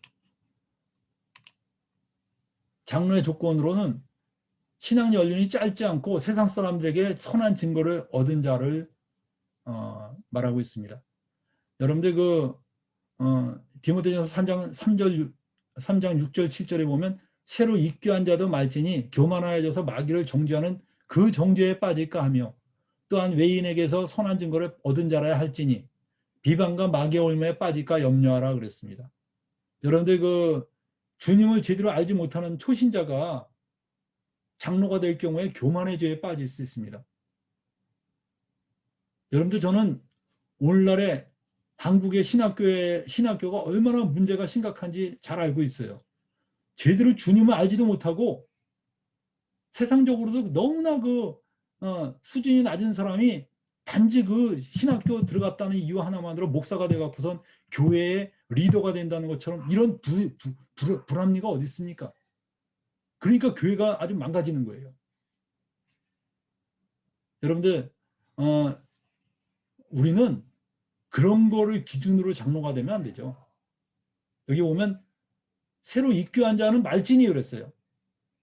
[SPEAKER 1] 장로의 조건으로는 신앙 연륜이 짧지 않고 세상 사람들에게 선한 증거를 얻은 자를 말하고 있습니다. 여러분들 디모데전서 3장 6절 7절에 보면 새로 입교한 자도 말지니 교만하여져서 마귀를 정죄하는 그 정죄에 빠질까 하며 또한 외인에게서 선한 증거를 얻은 자라야 할지니 비방과 마귀의 올무에 빠질까 염려하라 그랬습니다. 여러분들 주님을 제대로 알지 못하는 초신자가 장로가 될 경우에 교만의 죄에 빠질 수 있습니다. 여러분들, 저는 오늘날에 한국의 신학교가 얼마나 문제가 심각한지 잘 알고 있어요. 제대로 주님을 알지도 못하고 세상적으로도 너무나 수준이 낮은 사람이 단지 신학교 들어갔다는 이유 하나만으로 목사가 돼갖고선 교회의 리더가 된다는 것처럼 이런 불합리가 어디 있습니까? 그러니까 교회가 아주 망가지는 거예요. 여러분들, 우리는 그런 거를 기준으로 장로가 되면 안 되죠. 여기 보면 새로 입교한 자는 말진이 그랬어요.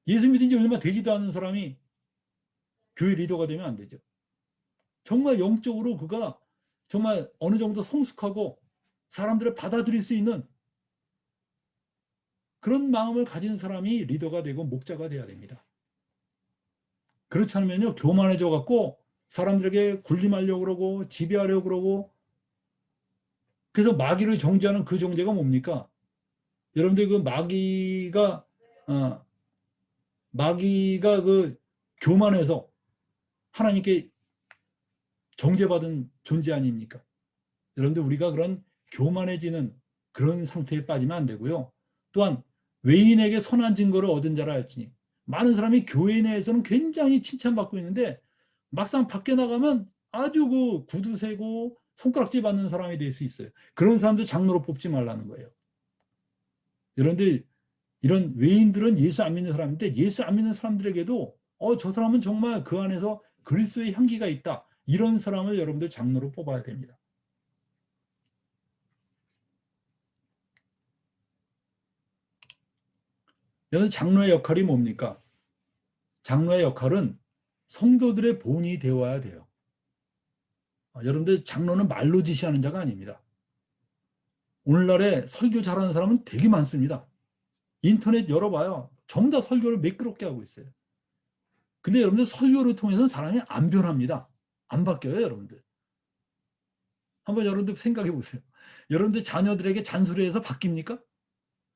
[SPEAKER 1] 예수 믿은 지 얼마 되지도 않은 사람이 교회 리더가 되면 안 되죠. 정말 영적으로 그가 정말 어느 정도 성숙하고 사람들을 받아들일 수 있는 그런 마음을 가진 사람이 리더가 되고 목자가 돼야 됩니다. 그렇지 않으면요, 교만해져 갖고 사람들에게 군림하려고 그러고 지배하려고 그러고, 그래서 마귀를 정죄하는 그 정죄가 뭡니까? 여러분들, 마귀가 교만해서 하나님께 정죄받은 존재 아닙니까? 여러분들, 우리가 그런 교만해지는 그런 상태에 빠지면 안 되고요. 또한 외인에게 선한 증거를 얻은 자라 할지니, 많은 사람이 교회 내에서는 굉장히 칭찬받고 있는데 막상 밖에 나가면 아주 구두 세고 손가락질 받는 사람이 될 수 있어요. 그런 사람들 장로로 뽑지 말라는 거예요. 여러분들, 이런 외인들은 예수 안 믿는 사람인데 예수 안 믿는 사람들에게도 저 사람은 정말 그 안에서 그리스도의 향기가 있다, 이런 사람을 여러분들 장로로 뽑아야 됩니다. 여기서 장로의 역할이 뭡니까? 장로의 역할은 성도들의 본이 되어야 돼요. 여러분들, 장로는 말로 지시하는 자가 아닙니다. 오늘날에 설교 잘하는 사람은 되게 많습니다. 인터넷 열어봐요. 전부 다 설교를 매끄럽게 하고 있어요. 근데 여러분들, 설교를 통해서는 사람이 안 변합니다. 안 바뀌어요, 여러분들. 한번 여러분들 생각해 보세요. 여러분들 자녀들에게 잔소리해서 바뀝니까?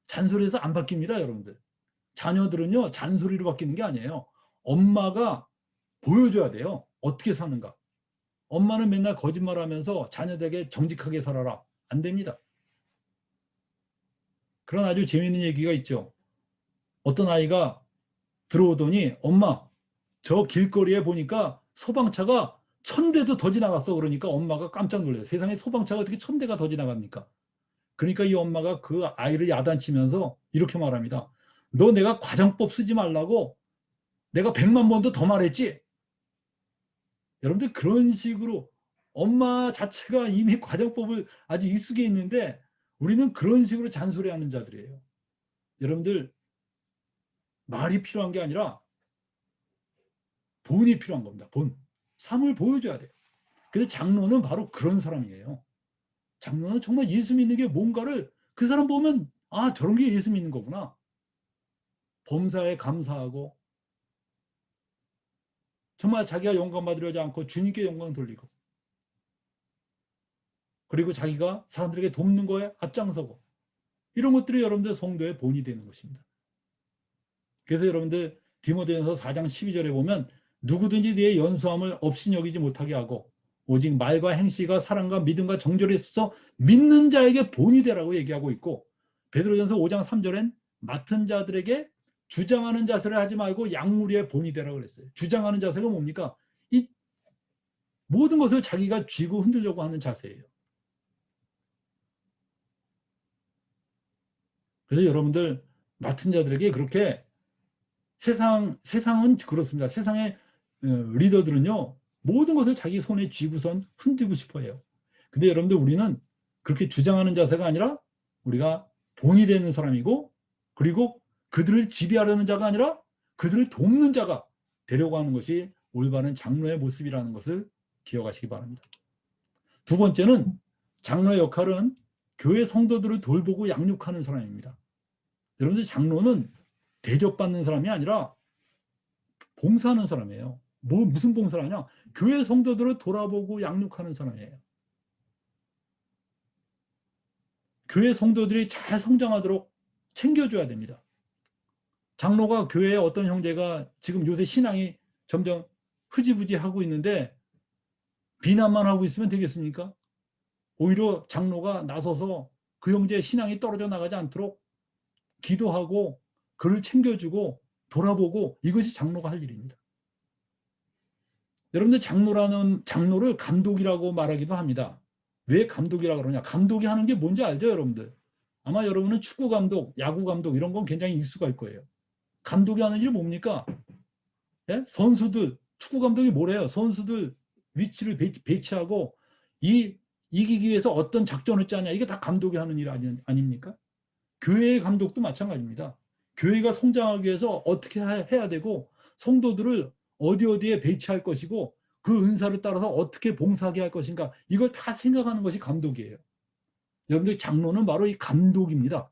[SPEAKER 1] 잔소리해서 안 바뀝니다, 여러분들. 자녀들은요, 잔소리로 바뀌는 게 아니에요. 엄마가 보여줘야 돼요. 어떻게 사는가. 엄마는 맨날 거짓말하면서 자녀들에게 정직하게 살아라. 안 됩니다. 그런 아주 재미있는 얘기가 있죠. 어떤 아이가 들어오더니 엄마, 저 길거리에 보니까 소방차가 1000대도 더 지나갔어. 그러니까 엄마가 깜짝 놀래요. 세상에 소방차가 어떻게 1000대가 더 지나갑니까? 그러니까 이 엄마가 그 아이를 야단치면서 이렇게 말합니다. 너 내가 과정법 쓰지 말라고 내가 100만 번도 더 말했지? 여러분들, 그런 식으로 엄마 자체가 이미 과정법을 아주 익숙해 있는데 우리는 그런 식으로 잔소리하는 자들이에요. 여러분들, 말이 필요한 게 아니라 본이 필요한 겁니다. 본. 삶을 보여줘야 돼요. 근데 장로는 바로 그런 사람이에요. 장로는 정말 예수 믿는 게 뭔가를 그 사람 보면 아, 저런 게 예수 믿는 거구나. 범사에 감사하고 정말 자기가 영광 받으려지 않고 주님께 영광 돌리고 그리고 자기가 사람들에게 돕는 거에 앞장서고 이런 것들이 여러분들 성도의 본이 되는 것입니다. 그래서 여러분들 디모데전서 4장 12절에 보면 누구든지 네 연수함을 업신여기지 못하게 하고 오직 말과 행실과 사랑과 믿음과 정절에 있어서 믿는 자에게 본이 되라고 얘기하고 있고 베드로전서 5장 3절엔 맡은 자들에게 주장하는 자세를 하지 말고 양무리의 본이 되라고 그랬어요. 주장하는 자세가 뭡니까? 이 모든 것을 자기가 쥐고 흔들려고 하는 자세예요. 그래서 여러분들 맡은 자들에게 그렇게 세상은 그렇습니다. 세상의 리더들은요, 모든 것을 자기 손에 쥐고선 흔들고 싶어 해요. 근데 여러분들 우리는 그렇게 주장하는 자세가 아니라 우리가 본이 되는 사람이고 그리고 그들을 지배하려는 자가 아니라 그들을 돕는 자가 되려고 하는 것이 올바른 장로의 모습이라는 것을 기억하시기 바랍니다. 두 번째는 장로의 역할은 교회 성도들을 돌보고 양육하는 사람입니다. 여러분들 장로는 대접받는 사람이 아니라 봉사하는 사람이에요. 무슨 봉사를 하냐? 교회 성도들을 돌아보고 양육하는 사람이에요. 교회 성도들이 잘 성장하도록 챙겨줘야 됩니다. 장로가 교회에 어떤 형제가 지금 요새 신앙이 점점 흐지부지 하고 있는데 비난만 하고 있으면 되겠습니까? 오히려 장로가 나서서 그 형제의 신앙이 떨어져 나가지 않도록 기도하고 그를 챙겨주고 돌아보고 이것이 장로가 할 일입니다. 여러분들 장로를 감독이라고 말하기도 합니다. 왜 감독이라고 그러냐? 감독이 하는 게 뭔지 알죠, 여러분들? 아마 여러분은 축구 감독, 야구 감독 이런 건 굉장히 익숙할 거예요. 감독이 하는 일이 뭡니까? 예? 선수들, 축구 감독이 뭐래요? 선수들 위치를 배치하고 이기기 위해서 어떤 작전을 짜냐? 이게 다 감독이 하는 일 아닙니까? 교회의 감독도 마찬가지입니다. 교회가 성장하기 위해서 어떻게 해야 되고 성도들을 어디에 배치할 것이고 그 은사를 따라서 어떻게 봉사하게 할 것인가 이걸 다 생각하는 것이 감독이에요. 여러분들 장로는 바로 이 감독입니다.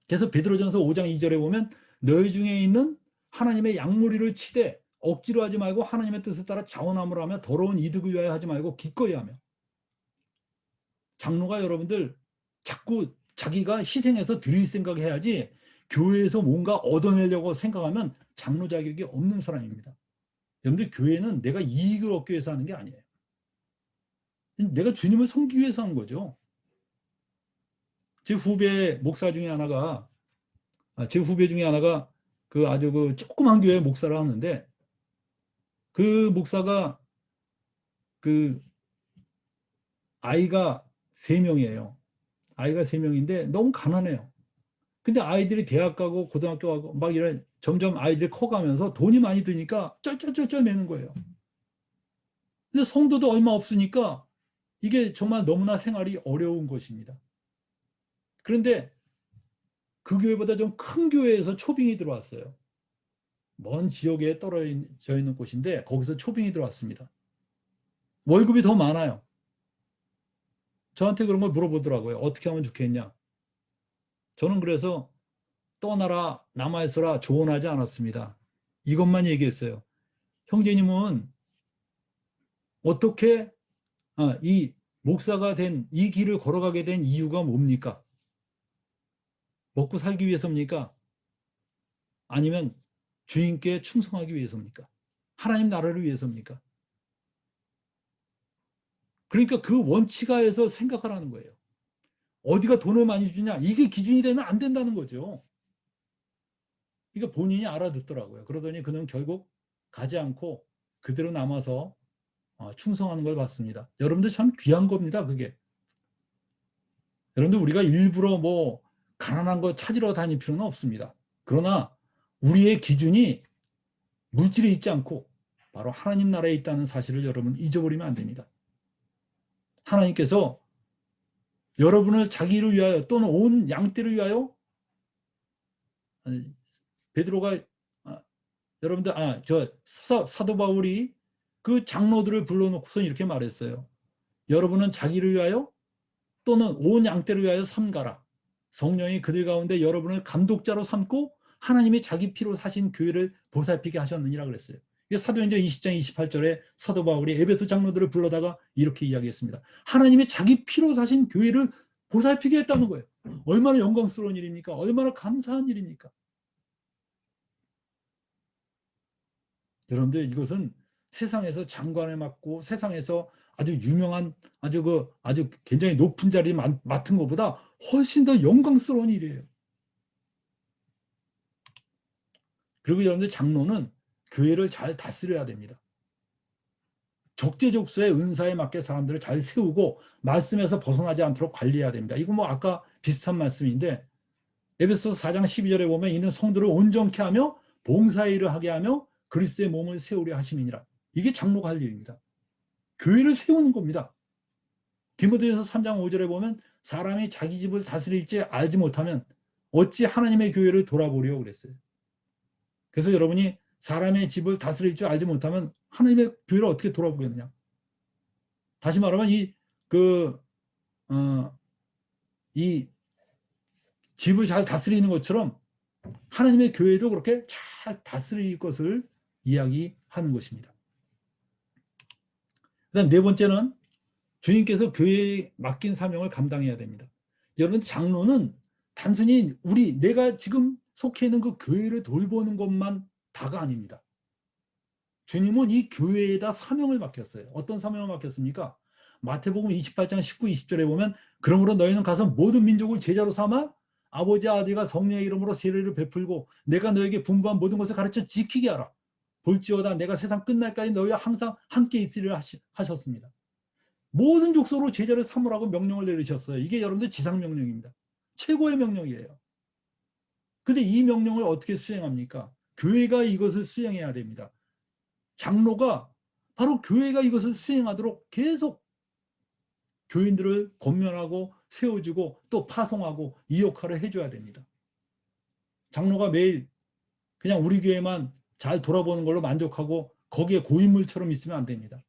[SPEAKER 1] 그래서 베드로전서 5장 2절에 보면 너희 중에 있는 하나님의 양무리를 치되 억지로 하지 말고 하나님의 뜻을 따라 자원함을 하며 더러운 이득을 위하여 하지 말고 기꺼이 하며 장로가 여러분들 자꾸 자기가 희생해서 드릴 생각해야지 교회에서 뭔가 얻어내려고 생각하면 장로 자격이 없는 사람입니다. 여러분들 교회는 내가 이익을 얻기 위해서 하는 게 아니에요. 내가 주님을 섬기기 위해서 하는 거죠. 제 후배 중에 하나가 그 아주 그 조그만 교회 목사를 하는데 그 목사가 그 아이가 3명이에요. 아이가 3명인데 너무 가난해요. 근데 아이들이 대학 가고 고등학교 가고 막 이런 점점 아이들이 커가면서 돈이 많이 드니까 쩔쩔쩔쩔 매는 거예요. 근데 성도도 얼마 없으니까 이게 정말 너무나 생활이 어려운 것입니다. 그런데 그 교회보다 좀 큰 교회에서 초빙이 들어왔어요. 먼 지역에 떨어져 있는 곳인데 거기서 초빙이 들어왔습니다. 월급이 더 많아요. 저한테 그런 걸 물어보더라고요. 어떻게 하면 좋겠냐. 저는 그래서 떠나라 남아있어라 조언하지 않았습니다. 이것만 얘기했어요. 형제님은 어떻게 이 목사가 된 이 길을 걸어가게 된 이유가 뭡니까? 먹고 살기 위해서입니까? 아니면 주인께 충성하기 위해서입니까? 하나님 나라를 위해서입니까? 그러니까 그 원칙하에서 생각하라는 거예요. 어디가 돈을 많이 주냐? 이게 기준이 되면 안 된다는 거죠. 그러니까 본인이 알아듣더라고요. 그러더니 그는 결국 가지 않고 그대로 남아서 충성하는 걸 봤습니다. 여러분들 참 귀한 겁니다, 그게. 여러분들 우리가 일부러 뭐 가난한 거 찾으러 다닐 필요는 없습니다. 그러나 우리의 기준이 물질에 있지 않고 바로 하나님 나라에 있다는 사실을 여러분 잊어버리면 안 됩니다. 하나님께서 여러분을 자기를 위하여 또는 온 양떼를 위하여 베드로가 여러분들 사도 바울이 그 장로들을 불러놓고서 이렇게 말했어요. 여러분은 자기를 위하여 또는 온 양떼를 위하여 삼가라. 성령이 그들 가운데 여러분을 감독자로 삼고 하나님이 자기 피로 사신 교회를 보살피게 하셨느니라 그랬어요. 이게 사도행전 20장 28절에 사도 바울이 에베소 장로들을 불러다가 이렇게 이야기했습니다. 하나님이 자기 피로 사신 교회를 보살피게 했다는 거예요. 얼마나 영광스러운 일입니까? 얼마나 감사한 일입니까? 여러분들, 이것은 세상에서 장관을 맡고 세상에서 아주 유명한 아주 굉장히 높은 자리 맡은 것보다 훨씬 더 영광스러운 일이에요. 그리고 여러분들, 장로는 교회를 잘 다스려야 됩니다. 적재적소에 은사에 맞게 사람들을 잘 세우고 말씀에서 벗어나지 않도록 관리해야 됩니다. 이거 뭐 아까 비슷한 말씀인데, 에베소서 4장 12절에 보면 이는 성도를 온전케 하며 봉사의 일을 하게 하며 그리스도의 몸을 세우려 하심이니라. 이게 장로가 할 일입니다. 교회를 세우는 겁니다. 디모데전서 3장 5절에 보면 사람이 자기 집을 다스릴지 알지 못하면 어찌 하나님의 교회를 돌아보려 그랬어요. 그래서 여러분이 사람의 집을 다스릴 줄 알지 못하면 하나님의 교회를 어떻게 돌아보겠느냐. 다시 말하면 이 집을 잘 다스리는 것처럼 하나님의 교회도 그렇게 잘 다스릴 것을 이야기하는 것입니다. 그다음 네 번째는 주님께서 교회에 맡긴 사명을 감당해야 됩니다. 여러분, 장로는 단순히 내가 지금 속해 있는 그 교회를 돌보는 것만 다가 아닙니다. 주님은 이 교회에다 사명을 맡겼어요. 어떤 사명을 맡겼습니까? 마태복음 28장 19, 20절에 보면 그러므로 너희는 가서 모든 민족을 제자로 삼아 아버지 아들과 성령의 이름으로 세례를 베풀고 내가 너에게 분부한 모든 것을 가르쳐 지키게 하라. 볼지어다 내가 세상 끝날까지 너희와 항상 함께 있으리라 하셨습니다. 모든 족속으로 제자를 삼으라고 명령을 내리셨어요. 이게 여러분들 지상명령입니다. 최고의 명령이에요. 근데 이 명령을 어떻게 수행합니까? 교회가 이것을 수행해야 됩니다. 장로가 바로 교회가 이것을 수행하도록 계속 교인들을 권면하고 세워주고 또 파송하고 이 역할을 해줘야 됩니다. 장로가 매일 그냥 우리 교회만 잘 돌아보는 걸로 만족하고 거기에 고인물처럼 있으면 안 됩니다.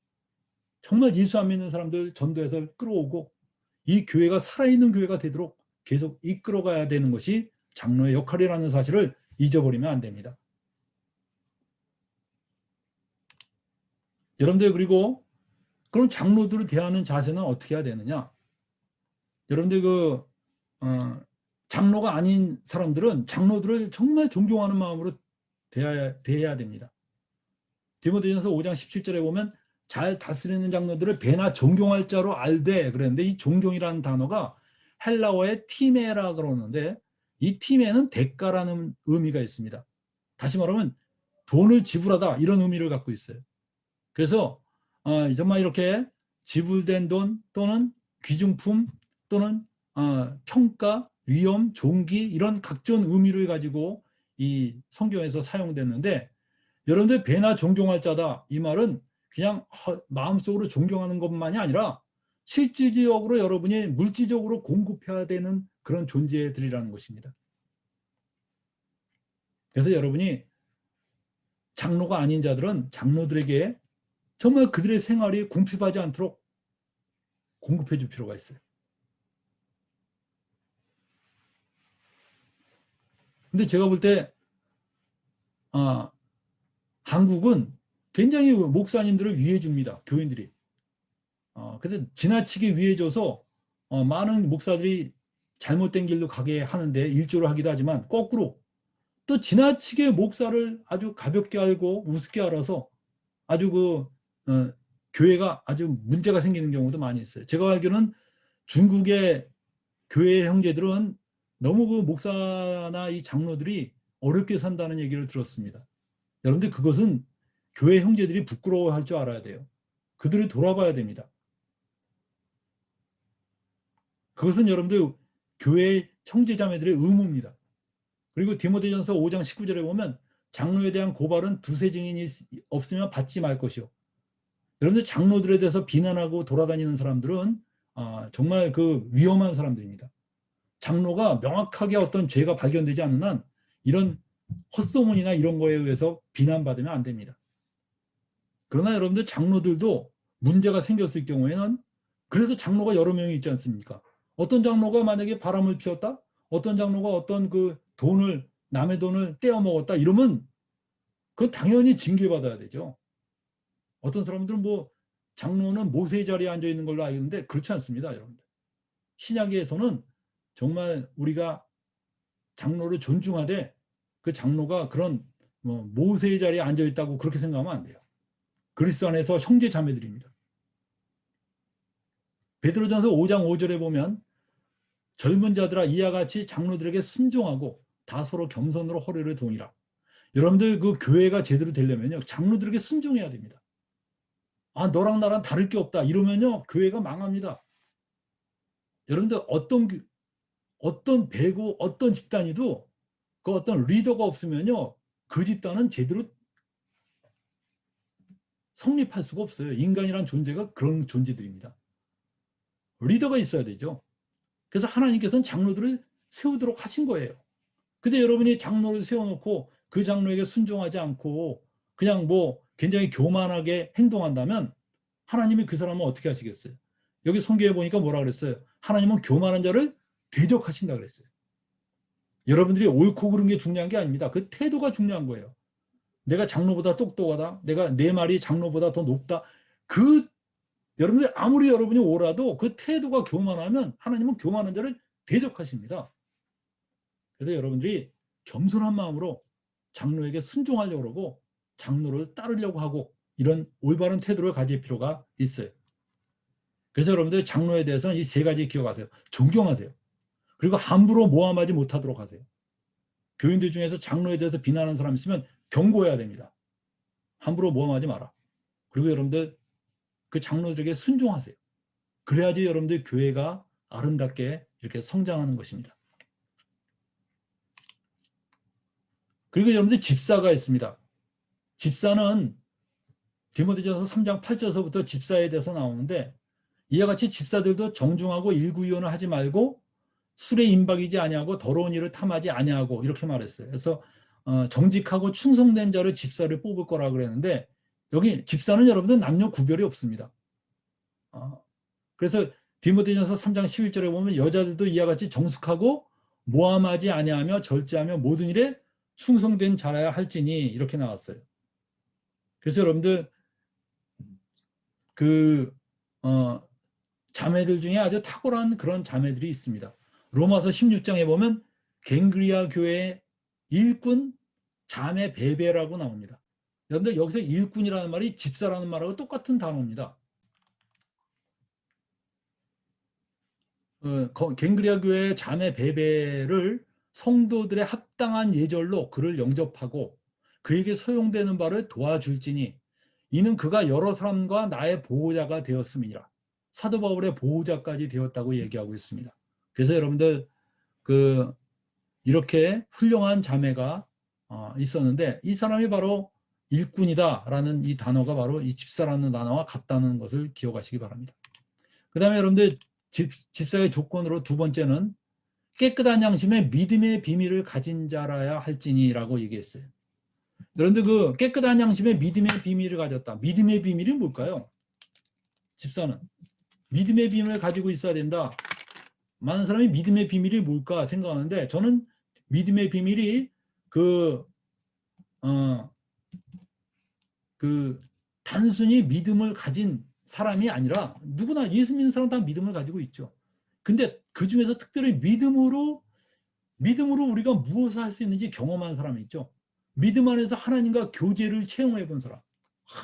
[SPEAKER 1] 정말 예수 안 믿는 사람들 전도해서 끌어오고 이 교회가 살아있는 교회가 되도록 계속 이끌어가야 되는 것이 장로의 역할이라는 사실을 잊어버리면 안 됩니다. 여러분들, 그리고 그럼 장로들을 대하는 자세는 어떻게 해야 되느냐? 여러분들, 장로가 아닌 사람들은 장로들을 정말 존경하는 마음으로 대해야 됩니다. 디모데전서 5장 17절에 보면 잘 다스리는 장로들을 배나 존경할 자로 알되 그랬는데, 이 존경이라는 단어가 헬라어의 티메라 그러는데 이 티메는 대가라는 의미가 있습니다. 다시 말하면 돈을 지불하다, 이런 의미를 갖고 있어요. 그래서 정말 이렇게 지불된 돈 또는 귀중품 또는 평가, 위엄, 존귀, 이런 각종 의미를 가지고 이 성경에서 사용됐는데, 여러분들 배나 존경할 자다, 이 말은 그냥 마음속으로 존경하는 것만이 아니라 실질적으로 여러분이 물질적으로 공급해야 되는 그런 존재들이라는 것입니다. 그래서 여러분이 장로가 아닌 자들은 장로들에게 정말 그들의 생활이 궁핍하지 않도록 공급해 줄 필요가 있어요. 근데 제가 볼 때 한국은 굉장히 목사님들을 위해 줍니다. 교인들이. 그래서 지나치게 위해 줘서 많은 목사들이 잘못된 길로 가게 하는데 일조를 하기도 하지만, 거꾸로 또 지나치게 목사를 아주 가볍게 알고 우습게 알아서 아주 교회가 아주 문제가 생기는 경우도 많이 있어요. 제가 알기로는 중국의 교회 형제들은 너무 목사나 이 장로들이 어렵게 산다는 얘기를 들었습니다. 여러분들, 그것은 교회 형제들이 부끄러워할 줄 알아야 돼요. 그들을 돌아봐야 됩니다. 그것은 여러분들 교회 형제자매들의 의무입니다. 그리고 디모데전서 5장 19절에 보면 장로에 대한 고발은 두세 증인이 없으면 받지 말 것이요. 여러분들, 장로들에 대해서 비난하고 돌아다니는 사람들은 정말 위험한 사람들입니다. 장로가 명확하게 어떤 죄가 발견되지 않는 한 이런 헛소문이나 이런 거에 의해서 비난받으면 안 됩니다. 그러나 여러분들, 장로들도 문제가 생겼을 경우에는 그래서 장로가 여러 명이 있지 않습니까? 어떤 장로가 만약에 바람을 피웠다? 어떤 장로가 어떤 그 돈을, 남의 돈을 떼어 먹었다? 이러면 그건 당연히 징계받아야 되죠. 어떤 사람들은 뭐 장로는 모세의 자리에 앉아 있는 걸로 알겠는데 그렇지 않습니다, 여러분들. 신약에서는 정말 우리가 장로를 존중하되 그 장로가 그런 뭐 모세의 자리에 앉아 있다고 그렇게 생각하면 안 돼요. 그리스도 안에서 형제 자매들입니다. 베드로전서 5장 5절에 보면 젊은 자들아 이와 같이 장로들에게 순종하고 다 서로 겸손으로 허리를 동이라. 여러분들 그 교회가 제대로 되려면요 장로들에게 순종해야 됩니다. 아 너랑 나랑 다를 게 없다 이러면요 교회가 망합니다. 여러분들 어떤 배고 어떤 집단이도 그 어떤 리더가 없으면요 그 집단은 제대로 성립할 수가 없어요. 인간이란 존재가 그런 존재들입니다. 리더가 있어야 되죠. 그래서 하나님께서는 장로들을 세우도록 하신 거예요. 근데 여러분이 장로를 세워놓고 그 장로에게 순종하지 않고 그냥 뭐 굉장히 교만하게 행동한다면 하나님이 그 사람은 어떻게 하시겠어요? 여기 성경에 보니까 뭐라 그랬어요? 하나님은 교만한 자를 대적하신다 그랬어요. 여러분들이 옳고 그른 게 중요한 게 아닙니다. 그 태도가 중요한 거예요. 내가 장로보다 똑똑하다. 내가 내 말이 장로보다 더 높다. 그 여러분들 아무리 여러분이 옳아도 그 태도가 교만하면 하나님은 교만한 자를 대적하십니다. 그래서 여러분들이 겸손한 마음으로 장로에게 순종하려고 그러고 장로를 따르려고 하고 이런 올바른 태도를 가질 필요가 있어요. 그래서 여러분들 장로에 대해서는 이 세 가지 기억하세요. 존경하세요. 그리고 함부로 모함하지 못하도록 하세요. 교인들 중에서 장로에 대해서 비난하는 사람 있으면 경고해야 됩니다. 함부로 모함하지 마라. 그리고 여러분들 그 장로들에게 순종하세요. 그래야지 여러분들 교회가 아름답게 이렇게 성장하는 것입니다. 그리고 여러분들 집사가 있습니다. 집사는 디모데전서 3장 8절서부터 집사에 대해서 나오는데 이와 같이 집사들도 정중하고 일구이원을 하지 말고 술에 임박이지 아니하고 더러운 일을 탐하지 아니하고 이렇게 말했어요. 그래서 정직하고 충성된 자를 집사를 뽑을 거라 그랬는데 여기 집사는 여러분들 남녀 구별이 없습니다. 그래서 디모데전서 3장 11절에 보면 여자들도 이와 같이 정숙하고 모함하지 아니하며 절제하며 모든 일에 충성된 자라야 할지니 이렇게 나왔어요. 그래서 여러분들 그 자매들 중에 아주 탁월한 그런 자매들이 있습니다. 로마서 16장에 보면 갱그리아 교회의 일꾼 자매 베베라고 나옵니다. 여러분들 여기서 일꾼이라는 말이 집사라는 말하고 똑같은 단어입니다. 갱그리아 교회의 자매 베베를 성도들의 합당한 예절로 그를 영접하고 그에게 소용되는 바를 도와줄지니 이는 그가 여러 사람과 나의 보호자가 되었음이니라. 사도 바울의 보호자까지 되었다고 얘기하고 있습니다. 그래서 여러분들 이렇게 훌륭한 자매가 있었는데 이 사람이 바로 일꾼이다라는 이 단어가 바로 이 집사라는 단어와 같다는 것을 기억하시기 바랍니다. 그 다음에 여러분들 집사의 조건으로 두 번째는 깨끗한 양심에 믿음의 비밀을 가진 자라야 할지니라고 얘기했어요. 여러분들 그 깨끗한 양심에 믿음의 비밀을 가졌다. 믿음의 비밀이 뭘까요? 집사는 믿음의 비밀을 가지고 있어야 된다. 많은 사람이 믿음의 비밀이 뭘까 생각하는데 저는 믿음의 비밀이 단순히 믿음을 가진 사람이 아니라 누구나 예수 믿는 사람 다 믿음을 가지고 있죠. 근데 그 중에서 특별히 믿음으로 우리가 무엇을 할 수 있는지 경험한 사람이 있죠. 믿음 안에서 하나님과 교제를 체험해 본 사람.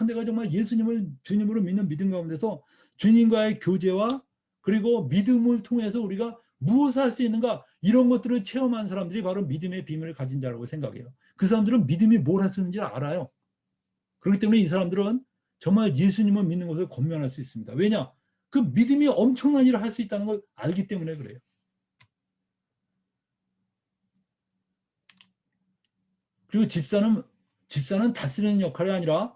[SPEAKER 1] 내가 정말 예수님을 주님으로 믿는 믿음 가운데서 주님과의 교제와 그리고 믿음을 통해서 우리가 무엇을 할 수 있는가 이런 것들을 체험한 사람들이 바로 믿음의 비밀을 가진 자라고 생각해요. 그 사람들은 믿음이 뭘 할 수 있는지 알아요. 그렇기 때문에 이 사람들은 정말 예수님을 믿는 것을 권면할 수 있습니다. 왜냐? 그 믿음이 엄청난 일을 할 수 있다는 걸 알기 때문에 그래요. 그리고 집사는 다스리는 역할이 아니라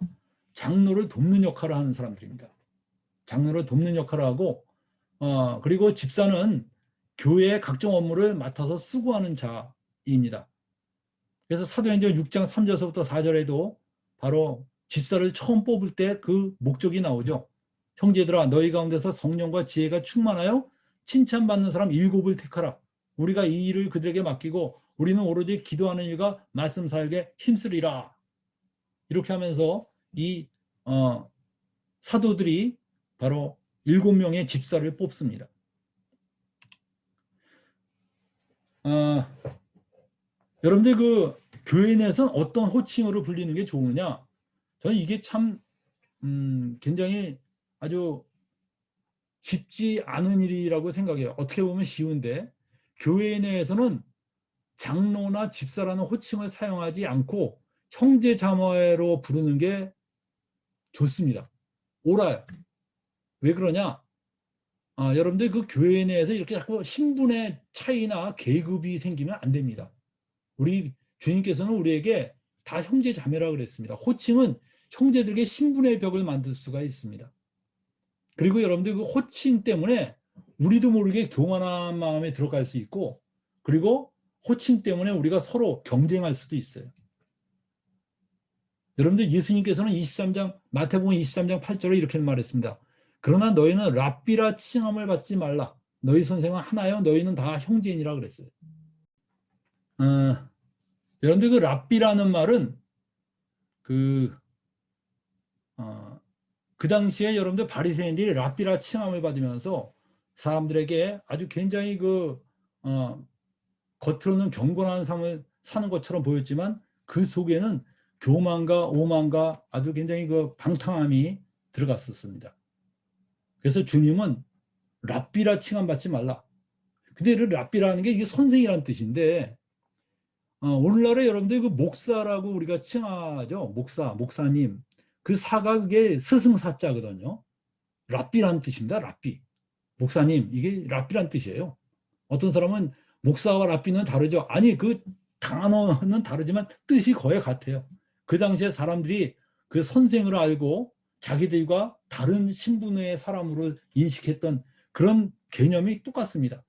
[SPEAKER 1] 장로를 돕는 역할을 하는 사람들입니다. 장로를 돕는 역할을 하고 그리고 집사는 교회의 각종 업무를 맡아서 수고하는 자입니다. 그래서 사도행전 6장 3절서부터 4절에도 바로 집사를 처음 뽑을 때 그 목적이 나오죠. 형제들아 너희 가운데서 성령과 지혜가 충만하여 칭찬받는 사람 7을 택하라. 우리가 이 일을 그들에게 맡기고 우리는 오로지 기도하는 일과 말씀 사역에 힘쓰리라. 이렇게 하면서 이 사도들이 바로 7명의 집사를 뽑습니다. 여러분들 그 교회 내에서는 어떤 호칭으로 불리는 게 좋으냐? 저는 이게 참 굉장히 아주 쉽지 않은 일이라고 생각해요. 어떻게 보면 쉬운데 교회 내에서는 장로나 집사라는 호칭을 사용하지 않고 형제 자매로 부르는 게 좋습니다. 옳아요. 왜 그러냐? 여러분들 그 교회 내에서 이렇게 자꾸 신분의 차이나 계급이 생기면 안 됩니다. 우리 주님께서는 우리에게 다 형제 자매라고 그랬습니다. 호칭은 형제들에게 신분의 벽을 만들 수가 있습니다. 그리고 여러분들 그 호칭 때문에 우리도 모르게 교만한 마음에 들어갈 수 있고, 그리고 호칭 때문에 우리가 서로 경쟁할 수도 있어요. 여러분들 예수님께서는 마태복음 23장 8절에 이렇게 말했습니다. 그러나 너희는 랍비라 칭함을 받지 말라. 너희 선생은 하나요. 너희는 다 형제인이라 그랬어요. 여러분들 그 랍비라는 말은 그 당시에 여러분들 바리새인들이 랍비라 칭함을 받으면서 사람들에게 아주 굉장히 겉으로는 경건한 삶을 사는 것처럼 보였지만 그 속에는 교만과 오만과 아주 굉장히 그 방탕함이 들어갔었습니다. 그래서 주님은 랍비라 칭함 받지 말라. 근데 랍비라는 게 이게 선생이라는 뜻인데 오늘날에 여러분들 그 목사라고 우리가 칭하죠. 목사님. 그 사가 그게 스승사자거든요. 랍비라는 뜻입니다. 랍비. 목사님, 이게 랍비라는 뜻이에요. 어떤 사람은 목사와 랍비는 다르죠. 아니, 그 단어는 다르지만 뜻이 거의 같아요. 그 당시에 사람들이 그 선생을 알고 자기들과 다른 신분의 사람으로 인식했던 그런 개념이 똑같습니다.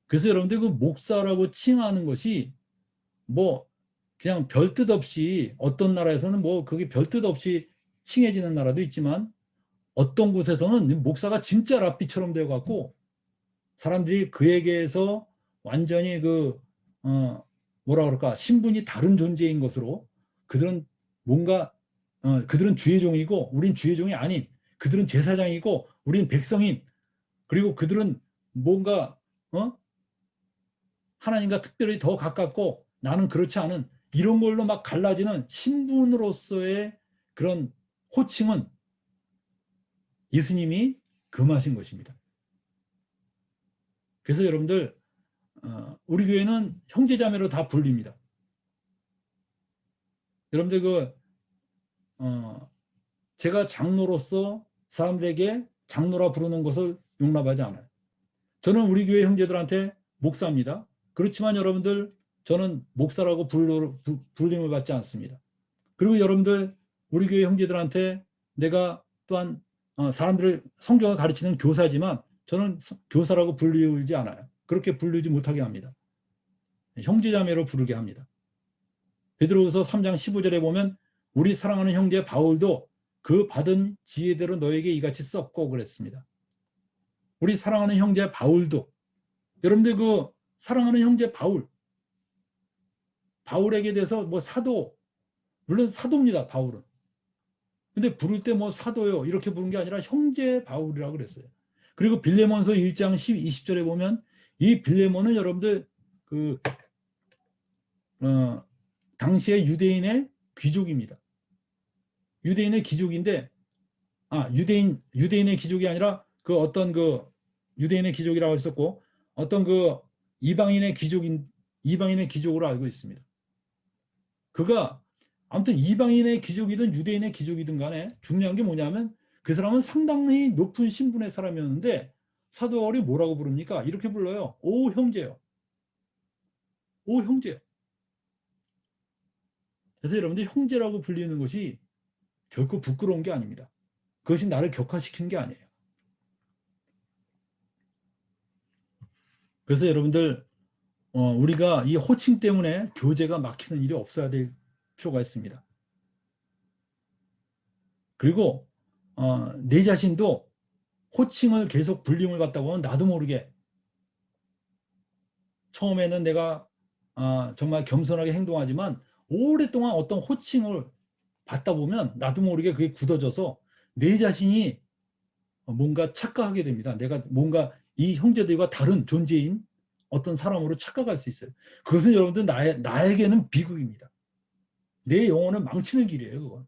[SPEAKER 1] 그래서 여러분들 그 목사라고 칭하는 것이 뭐 그냥 별 뜻 없이 어떤 나라에서는 뭐 그게 별 뜻 없이 칭해지는 나라도 있지만 어떤 곳에서는 목사가 진짜 랍비처럼 되어 갖고 사람들이 그에게서 완전히 뭐라 그럴까 신분이 다른 존재인 것으로 그들은 뭔가 그들은 주의 종이고 우린 주의 종이 아닌 그들은 제사장이고 우린 백성인 그리고 그들은 뭔가 하나님과 특별히 더 가깝고 나는 그렇지 않은 이런 걸로 막 갈라지는 신분으로서의 그런 호칭은 예수님이 금하신 것입니다. 그래서 여러분들 우리 교회는 형제자매로 다 불립니다. 여러분들 제가 장로로서 사람들에게 장로라 부르는 것을 용납하지 않아요. 저는 우리 교회 형제들한테 목사입니다. 그렇지만 여러분들 저는 목사라고 불림을 받지 않습니다. 그리고 여러분들 우리 교회 형제들한테 내가 또한 사람들을 성경을 가르치는 교사지만 저는 교사라고 불리지 않아요. 그렇게 불리지 못하게 합니다. 형제자매로 부르게 합니다. 베드로후서 3장 15절에 보면 우리 사랑하는 형제 바울도 그 받은 지혜대로 너에게 이같이 썼고 그랬습니다. 우리 사랑하는 형제 바울도 여러분들 그 사랑하는 형제 바울에게 대해서 뭐 사도 물론 사도입니다. 바울은. 근데 부를 때 뭐 사도요 이렇게 부른 게 아니라 형제 바울이라고 그랬어요. 그리고 빌레몬서 1장 20절에 보면 이 빌레몬은 여러분들 당시의 유대인의 귀족입니다. 유대인의 귀족인데 유대인의 귀족이 아니라 어떤 유대인의 귀족이라고 했었고 어떤 이방인의 귀족으로 알고 있습니다. 그가 아무튼 이방인의 귀족이든 유대인의 귀족이든 간에 중요한 게 뭐냐면 그 사람은 상당히 높은 신분의 사람이었는데 사도 바울이 뭐라고 부릅니까? 이렇게 불러요. 오 형제요. 오 형제요. 그래서 여러분들 형제라고 불리는 것이 결코 부끄러운 게 아닙니다. 그것이 나를 격화시키는 게 아니에요. 그래서 여러분들 우리가 이 호칭 때문에 교제가 막히는 일이 없어야 될 필요가 있습니다. 그리고 내 자신도 호칭을 계속 불림을 갖다 보면 나도 모르게 처음에는 내가 정말 겸손하게 행동하지만 오랫동안 어떤 호칭을 받다 보면 나도 모르게 그게 굳어져서 내 자신이 뭔가 착각하게 됩니다. 내가 뭔가 이 형제들과 다른 존재인 어떤 사람으로 착각할 수 있어요. 그것은 여러분들 나에게는 비극입니다. 내 영혼을 망치는 길이에요. 그건.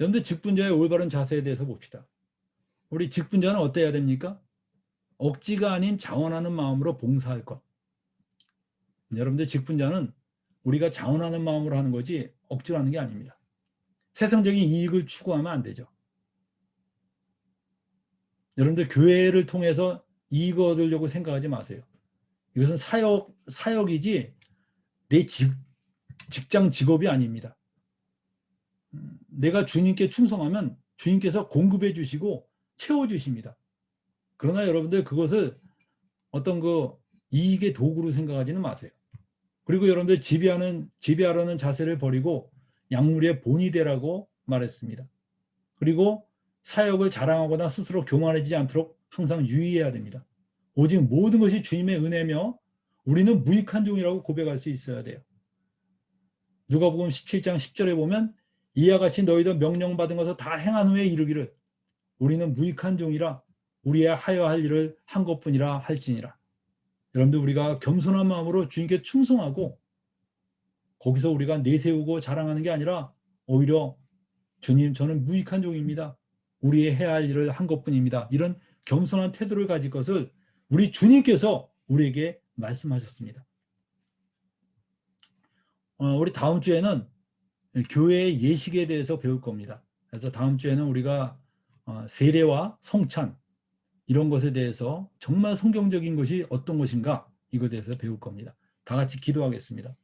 [SPEAKER 1] 여러분들 직분자의 올바른 자세에 대해서 봅시다. 우리 직분자는 어때야 됩니까? 억지가 아닌 자원하는 마음으로 봉사할 것. 여러분들 직분자는 우리가 자원하는 마음으로 하는 거지 억지로 하는 게 아닙니다. 세상적인 이익을 추구하면 안 되죠. 여러분들 교회를 통해서 이익 얻으려고 생각하지 마세요. 이것은 사역이지 내 직장 직업이 아닙니다. 내가 주님께 충성하면 주님께서 공급해 주시고 채워 주십니다. 그러나 여러분들 그것을 어떤 그 이익의 도구로 생각하지는 마세요. 그리고 여러분들 지배하려는 자세를 버리고 약물의 본이 되라고 말했습니다. 그리고 사역을 자랑하거나 스스로 교만해지지 않도록 항상 유의해야 됩니다. 오직 모든 것이 주님의 은혜며 우리는 무익한 종이라고 고백할 수 있어야 돼요. 누가복음 17장 10절에 보면 이와 같이 너희도 명령받은 것을 다 행한 후에 이르기를 우리는 무익한 종이라 우리의 하여야 할 일을 한 것뿐이라 할지니라. 여러분들 우리가 겸손한 마음으로 주님께 충성하고 거기서 우리가 내세우고 자랑하는 게 아니라 오히려 주님 저는 무익한 종입니다. 우리의 해야 할 일을 한 것뿐입니다. 이런 겸손한 태도를 가질 것을 우리 주님께서 우리에게 말씀하셨습니다. 우리 다음 주에는 교회의 예식에 대해서 배울 겁니다. 그래서 다음 주에는 우리가 세례와 성찬 이런 것에 대해서 정말 성경적인 것이 어떤 것인가 이것에 대해서 배울 겁니다. 다 같이 기도하겠습니다.